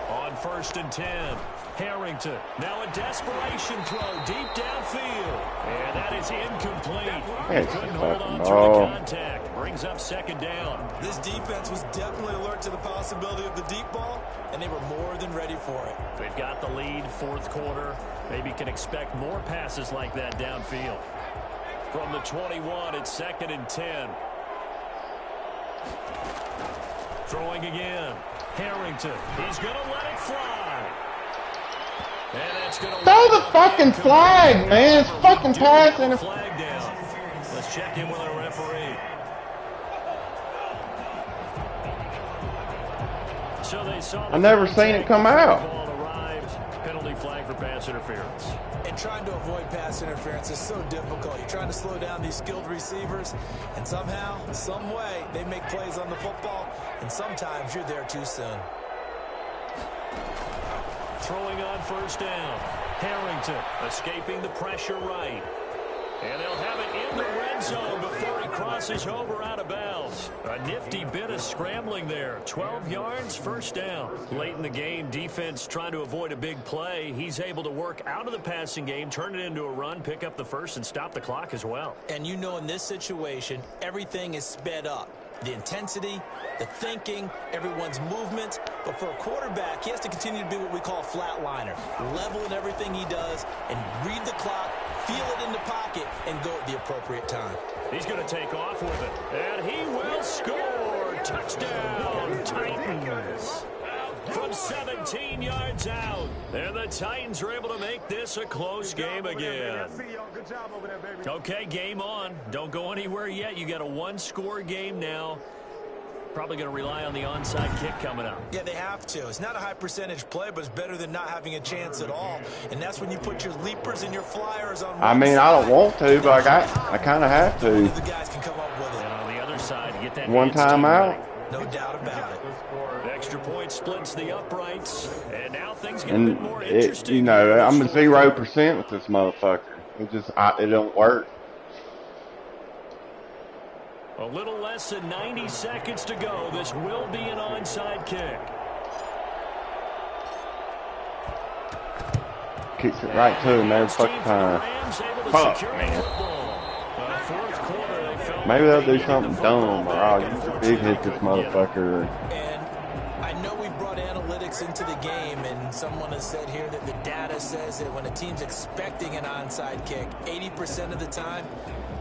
On 1st and 10, Harrington. Now a desperation throw deep downfield. And that is incomplete. He couldn't hold on to the contact. Brings up 2nd down. This defense was definitely alert to the possibility of the deep ball, and they were more than ready for it. They've got the lead, 4th quarter. Maybe can expect more passes like that downfield. From the 21, it's 2nd and 10. Throwing again. Harrington. He's going to let it fly. And that's going to Throw the fucking flag, man. It's fucking passing. Flag down. Let's check in with our referee. So they saw I never seen it come out. Ball arrived. Penalty flag for pass interference. And trying to avoid pass interference is so difficult. You're trying to slow down these skilled receivers, and somehow, some way, they make plays on the football, and sometimes you're there too soon. Throwing on 1st down. Harrington escaping the pressure right. And they'll have it in the red zone before he crosses over out of bounds. A nifty bit of scrambling there. 12 yards, 1st down. Late in the game, defense trying to avoid a big play. He's able to work out of the passing game, turn it into a run, pick up the 1st, and stop the clock as well. And you know in this situation, everything is sped up. The intensity, the thinking, everyone's movement. But for a quarterback, he has to continue to be what we call a flatliner. Level in everything he does and read the clock, feel it in the pocket, and go at the appropriate time. He's going to take off with it. And he will score. Touchdown, Titans. From 17 yards out. And the Titans are able to make this a close game again. Okay, game on. Don't go anywhere yet. You got a 1-score game now. Probably going to rely on the onside kick coming up. Yeah, they have to. It's not a high percentage play, but it's better than not having a chance at all. And that's when you put your leapers and your flyers on. I mean, I don't want to, but I kind of have to. The guys can come up with it. And on the other side, you get that one time out. No doubt about it. Extra point splits the uprights, and now things get a bit more And interesting. you know, I'm 0% with this motherfucker. It don't work. A little less than 90 seconds to go. This will be an onside kick. Kicks it right to him every fucking time. Fuck, man. Maybe they'll do something dumb, or I'll use a big hit this motherfucker. And I know we brought analytics into the game, and someone has said here that the data says that when a team's expecting an onside kick, 80% of the time,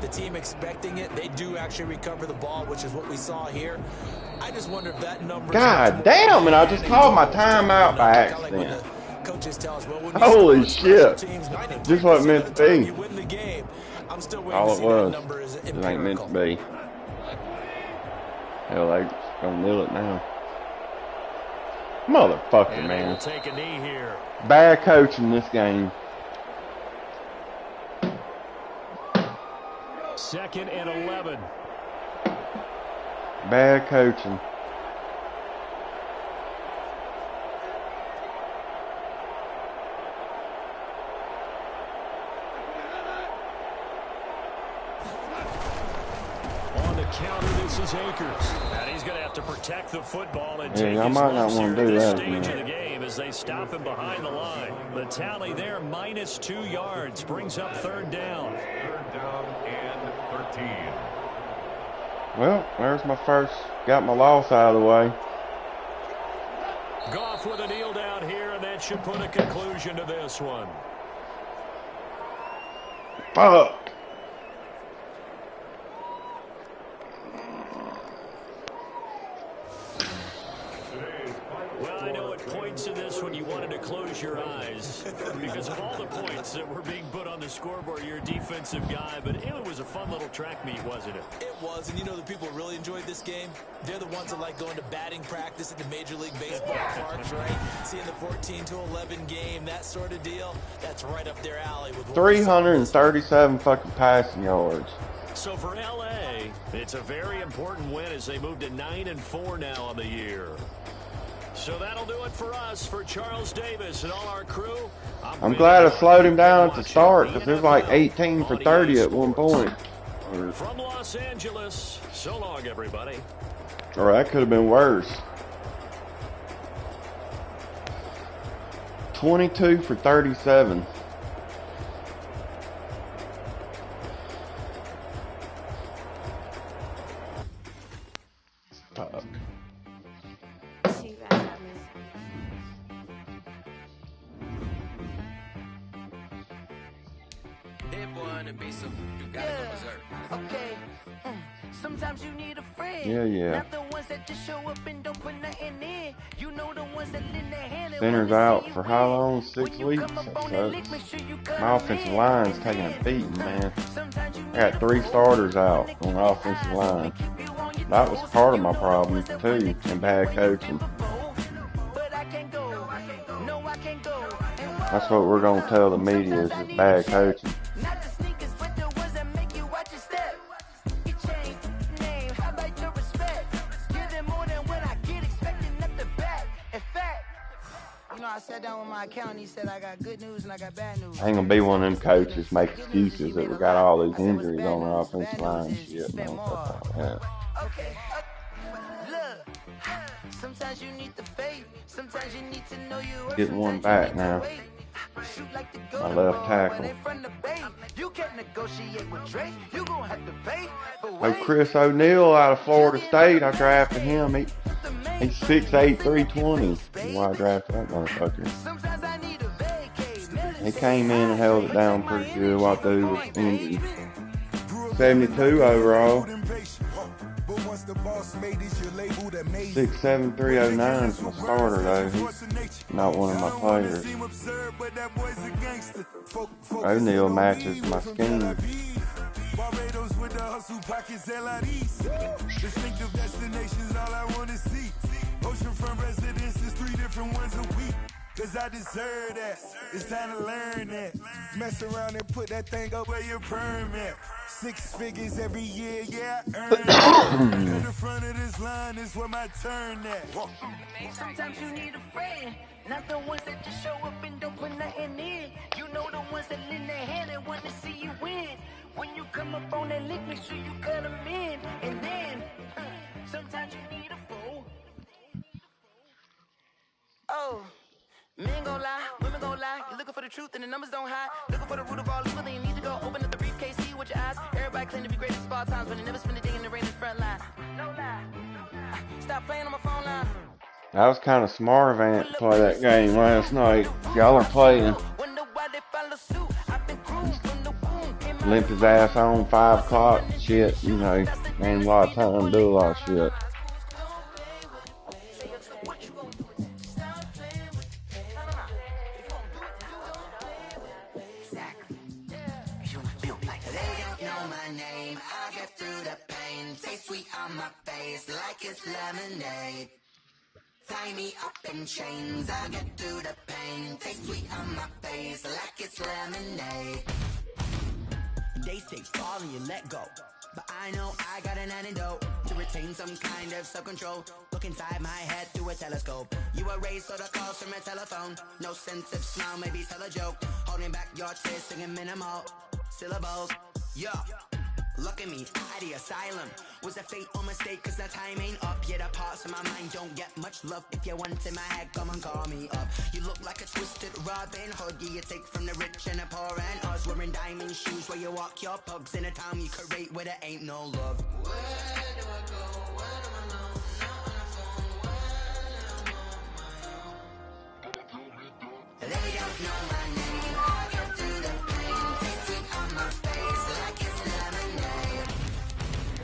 the team expecting it, they do actually recover the ball, which is what we saw here. I just wonder if that number. God damn, and I just called my timeout by accident. Coaches tell us, well, when holy shit. Just what it meant to be. you win the game. I'm still waiting All to it see was. that number is It ain't meant to be. Hell, they gonna nail it now. Motherfucker, man. We'll take a knee here. Bad coaching this game. 2nd and 11. Bad coaching. On the counter, this is Akers. And he's going to have to protect the football and take I his might not lumps want here to do at this that stage again. of the game as they stop him behind the line. The tally there, -2 yards, brings up 3rd down. 3rd down and 13. Well, there's my first, got my loss out of the way. Goff with a kneel down here, and that should put a conclusion to this one. Fuck. Well, I know at points in this when you wanted to close your eyes because of all the points that were being put on the scoreboard. You're a defensive guy, but it was a fun little track meet, wasn't it? It was, and you know the people who really enjoyed this game? They're the ones that like going to batting practice at the Major League Baseball parks, right? Seeing the 14-11 game, that sort of deal. That's right up their alley. With 337 fucking passing yards. So for LA, it's a very important win as they move to 9-4 now on the year. So that'll do it for us. For Charles Davis and all our crew, I'm glad I slowed him down at the start because it was like 18 for 30 at one point. From Los Angeles, so long, everybody. Or that could have been worse. 22 for 37. Fuck. Sometimes you need a friend. Yeah. Not the ones that just show up and don't put nothing in. You know the ones that lend their hand. Center's out for how long? 6 weeks? So my offensive line's taking a beating, man. I got 3 starters out on the offensive line. That was part of my problem, too, and bad coaching. That's what we're going to tell the media is bad coaching. I sat down with my accountant. He said I got good news and I got bad news. I ain't gonna be one of them coaches make excuses that we got all these injuries on our offensive line and shit, man. Yeah. Okay. Look. Sometimes you need the faith. Sometimes you need to know you. Getting one back now. My left tackle. You can't negotiate with Drake. You gonna have to pay. Oh, Chris O'Neal out of Florida State. I drafted him. He's 6'8", 320. Why I drafted that motherfucker? He came in and held it down pretty good while dude was injured. 72 overall. 6'7", 309 is my starter though. He's not one of my players. O'Neal matches my scheme. Barbados with the hustle pockets, LIDs. Distinctive destinations, all I wanna see. Oceanfront residences, 3 different ones a week. Cause I deserve that. It's time to learn that. Mess around and put that thing up where your permit. 6 figures every year, yeah, I earn it. At the front of this line is where my turn at. Sometimes you need a friend, not the ones that just show up and don't put nothing in. You know the ones that lend their hand and want to see you win. When you come up on that lick, make sure you cut them in. And then, sometimes you need a fool. Oh. Men gon' lie, women gon' lie. You're looking for the truth and the numbers don't hide. Looking for the root of all evil, then you need to go open up the briefcase, see with your eyes. Everybody claim to be great at small times, but they never spend a day in the rain in the front line. No lie. Stop playing on my phone line. That was kind of smart of Ant to play that game last night. Y'all are playing. Limp his ass on 5 o'clock. Shit, you know, ain't a lot of time to do a lot of shit. Like it's lemonade. Tie me up in chains, I get through the pain. Taste sweet on my face, like it's lemonade. They say fall and you let go, but I know I got an antidote to retain some kind of self-control. Look inside my head through a telescope. You erase all the calls from a telephone. No sense of smile, maybe tell a joke. Holding back your tears, singing minimal syllables. Yeah. Look at me, at the asylum. Was a fate or mistake, cause the time ain't up. Yet the parts of my mind don't get much love. If you want in my head, come and call me up. You look like a twisted Robin Hood. Yeah, you take from the rich and the poor and us. Wearing diamond shoes where you walk your pugs. In a town you create where there ain't no love. Where do I go? Where do I know? Not on the phone, when I'm on my own. They don't know my name. I get through the pain. Taste sweet on my face like it's lemonade.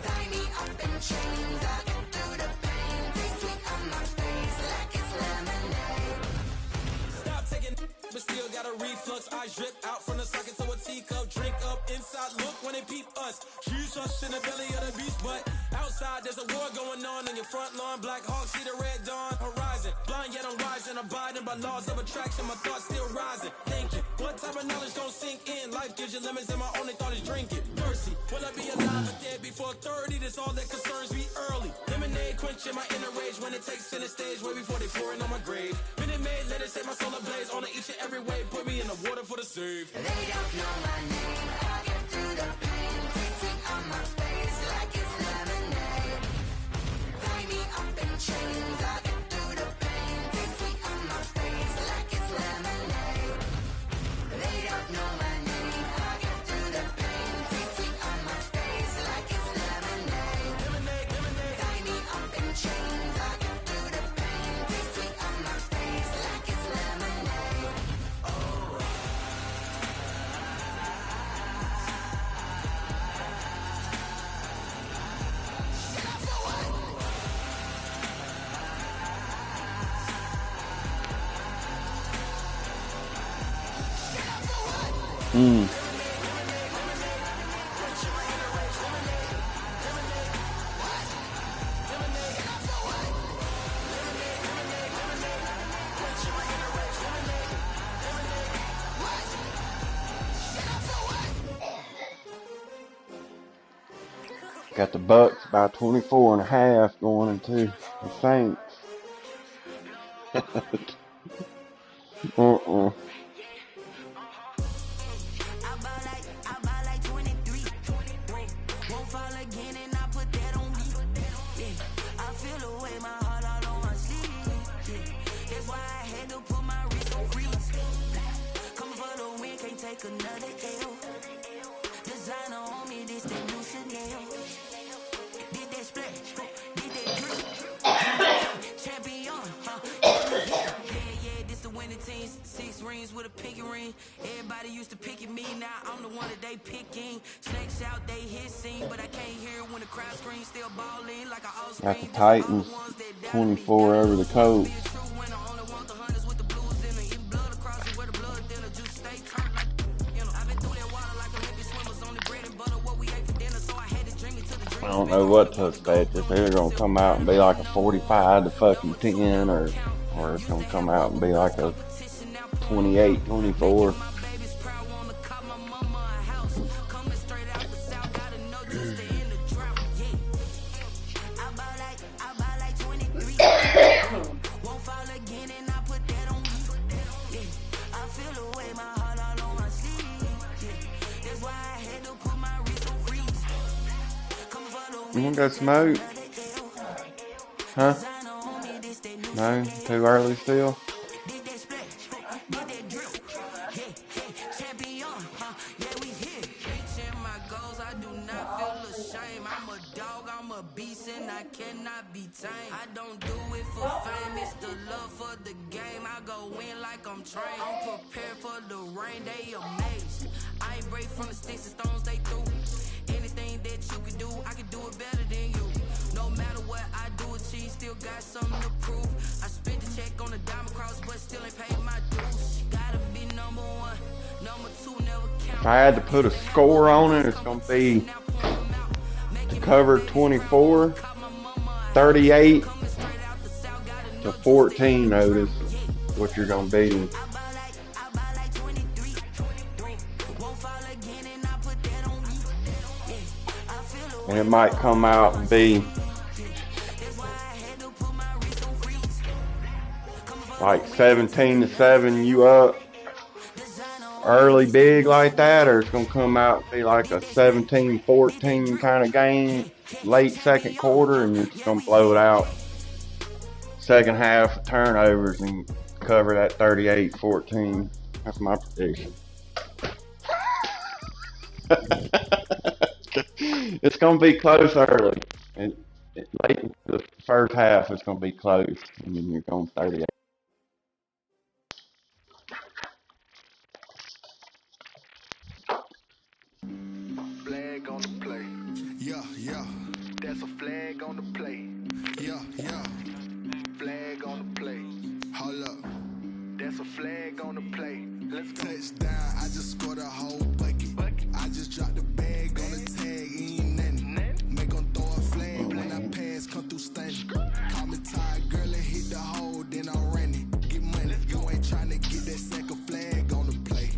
Tie me up in chains. I get through the pain. Taste sweet on my face like it's lemonade. Stop taking, but still got a reflux. Eyes drip out from the socket to a teacup. Drink up inside, look when they peep us. Choose us in the belly of the beast, but outside there's a war going on in your front lawn. Black Hawk see the red dawn horizon. Blind yet I'm rising, abiding by laws of attraction. My thoughts still rising, thinking what type of knowledge don't sink in. Life gives you limits and my only thought is drinking. Mercy, will I be alive or dead before 30? That's all that concerns me early. Lemonade quenching my inner rage when it takes center stage way before they pouring on my grave. Minute Maid, let it set my soul ablaze on each and every way. Put me in the water for the save. They don't know my name. I get through the pain. Taste sweet on my face like it's lemonade. Tie me up in chains. I get through the pain. Taste sweet on my face like it's lemonade. They don't know my name. I get through the pain. Taste sweet on my face like it's lemonade. Lemonade, lemonade. Tie me up in chains. I get through the pain. Taste sweet on my face like it's lemonade. Oh. Got the Bucks by 24.5 going into the Saints. Another L. Designer on me, this the new Chanel. Did that split, did that drip. Champion, yeah, this the winning team. 6 rings with a pinky ring. Everybody used to pick at me, now I'm the one that they picking. Snakes out, they hit scene, but I can't hear when the crowd screams. Still balling like an all-screen. Got the Titans 24 over the Colts. I've been through that water like Olympic swimmers, only bread and butter, what we ate for I don't know what to expect. It's either gonna come out and be like a 45 to fucking 10, or it's gonna come out and be like a 28-24. You wanna go smoke? Huh? No? Too early still? I don't do it for fame, it's the love for the game. I go in like I'm trained. I'm prepared for the rain, they amazed. I ain't break from the sticks and stones they threw. Anything that you can do, I can do it better than you. No matter what I do, achieve, still got something to prove. I spent the check on the diamond cross, but still ain't paid my dues. Gotta be number one, number two, never count. If I had to put a score on it, it's gonna be to cover 24. 38 to 14, Otis, what you're going to beat him. And it might come out and be like 17 to 7, you up early big like that, or it's going to come out and be like a 17-14 kind of game late second quarter, and you're just going to blow it out second half turnovers and cover that 38-14. That's my prediction. It's going to be close early. Late in the first half, it's going to be close, and then you're going 38. Flag on the play. Yeah, yeah. That's a flag on the play. Yeah, yeah. Flag on the play. Hold up. That's a flag on the play. Let's touchdown. I just scored a whole bucket. I just dropped the bag on the tag. Ain't nothing. Make them throw a flag when I pass. Come through stunning. Call me tired, girl, and hit the hole. Then I'm running. Get money. You ain't trying to get that second flag on the play.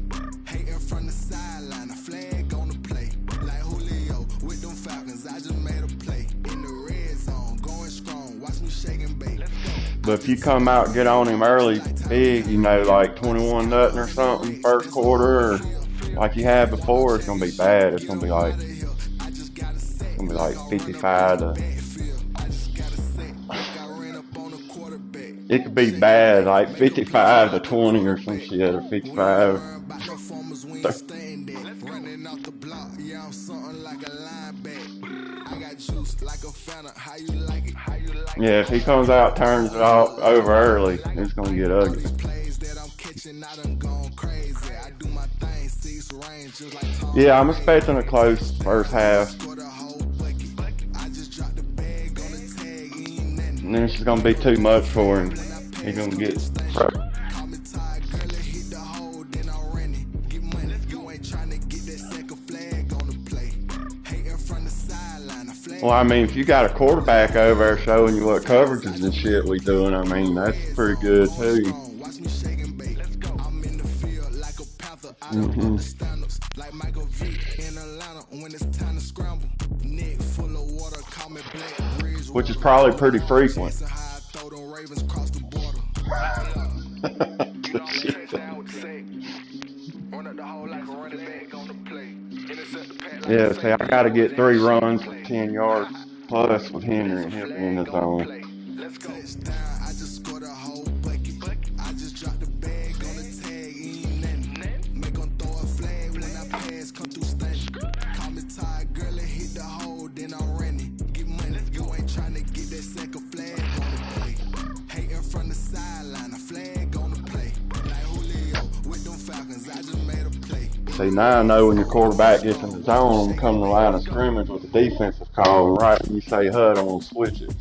Hating from the sideline. A flag on the play. Like Julio with them Falcons. I just made a play. In the red zone. Going strong. Watch me shake and bake. But if you come out and get on him early, big, you know, like 21-0 or something, first quarter, or like you had before, it's gonna be bad. It's gonna be like 55 to. It could be bad, like 55 to 20 or some shit, or 55. Yeah, if he comes out, turns it off over early, it's gonna get ugly. Yeah, I'm expecting a close first half. And then it's just gonna be too much for him. He's gonna get frustrated. Well, I mean, if you got a quarterback over there showing you what coverages and shit we doing, I mean, that's pretty good too. Which is probably pretty frequent. Yeah, see, I got to get 3 runs for 10 yards plus with Henry, and he'll be in the zone. See, now I know when your quarterback gets in the zone and come to the line of scrimmage with the defensive call, right when you say HUD, I'm going to switch it.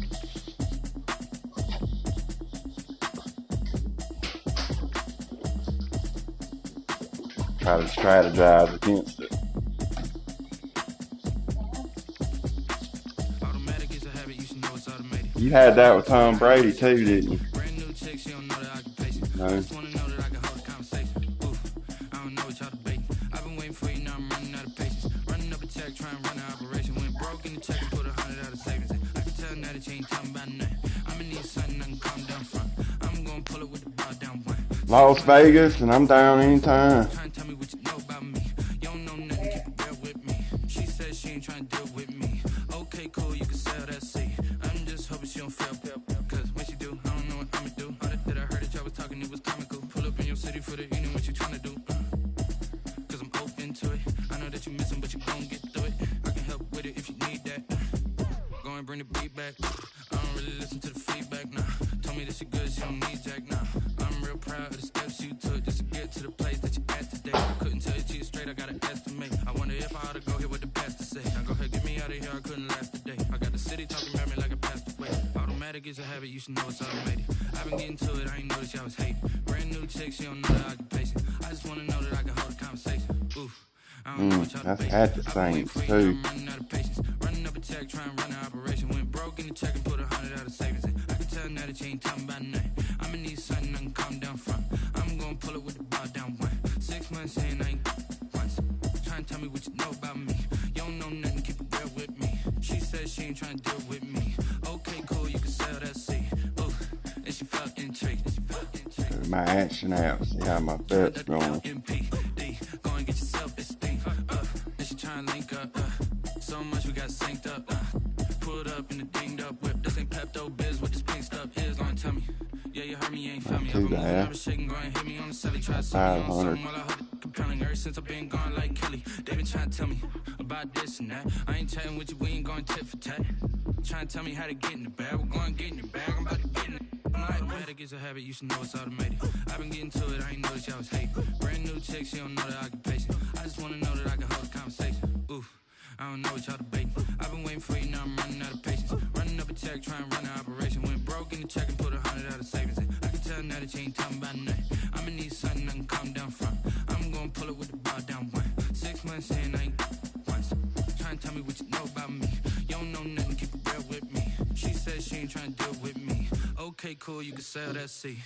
Try to strategize against it. You had that with Tom Brady too, didn't you? No. Las Vegas, and I'm down anytime. That's at the Saints too. My action out, see how my bet's going. So much we got synced up. Pulled up in the dinged up whip. This ain't Pepto Biz with this pink stuff. Here's gonna tell me. Yeah, you heard me, you ain't felt me. I've been moving, I was shaking, go and hit me on the celly. Try to sell me on something while I heard it compelling. Ever since I've been gone like Kelly. They been trying to tell me about this and that. I ain't chatting with you, we ain't going tit for tat. Trying to tell me how to get in the bag. We're going to get in your bag, I'm about to get in it. I'm like, automatic is a habit, you should know it's automated. I've been getting to it, I ain't noticed y'all was hating. Brand new chick, she don't know the occupation. I just wanna know that I can hold a conversation. Oof. I don't know what y'all debating. I've been waiting for you, now I'm running out of patience. Running up a check, trying to run an operation. Went broke in the check and put 100 out of savings in. I can tell now that you ain't talking about nothing. I'ma need something I can calm down from. I'm gonna pull it with the bar down one. 6 months in, I ain't once. Trying to tell me what you know about me. You don't know nothing, keep it real with me. She said she ain't trying to deal with me. Okay, cool, you can sell that seat.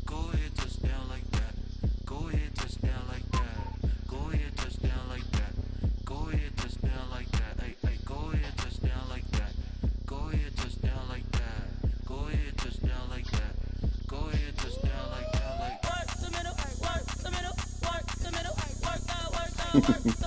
Go ahead, touch down like that. Go ahead, touch down like that. Go ahead, touch down like that. Go ahead, touch down like that. Hey, hey, go ahead, touch down like that. Go ahead, touch down like that. Go ahead, touch down like that. Go ahead, touch down like that. Like work the middle, work the middle, work the middle, work that, work that, work.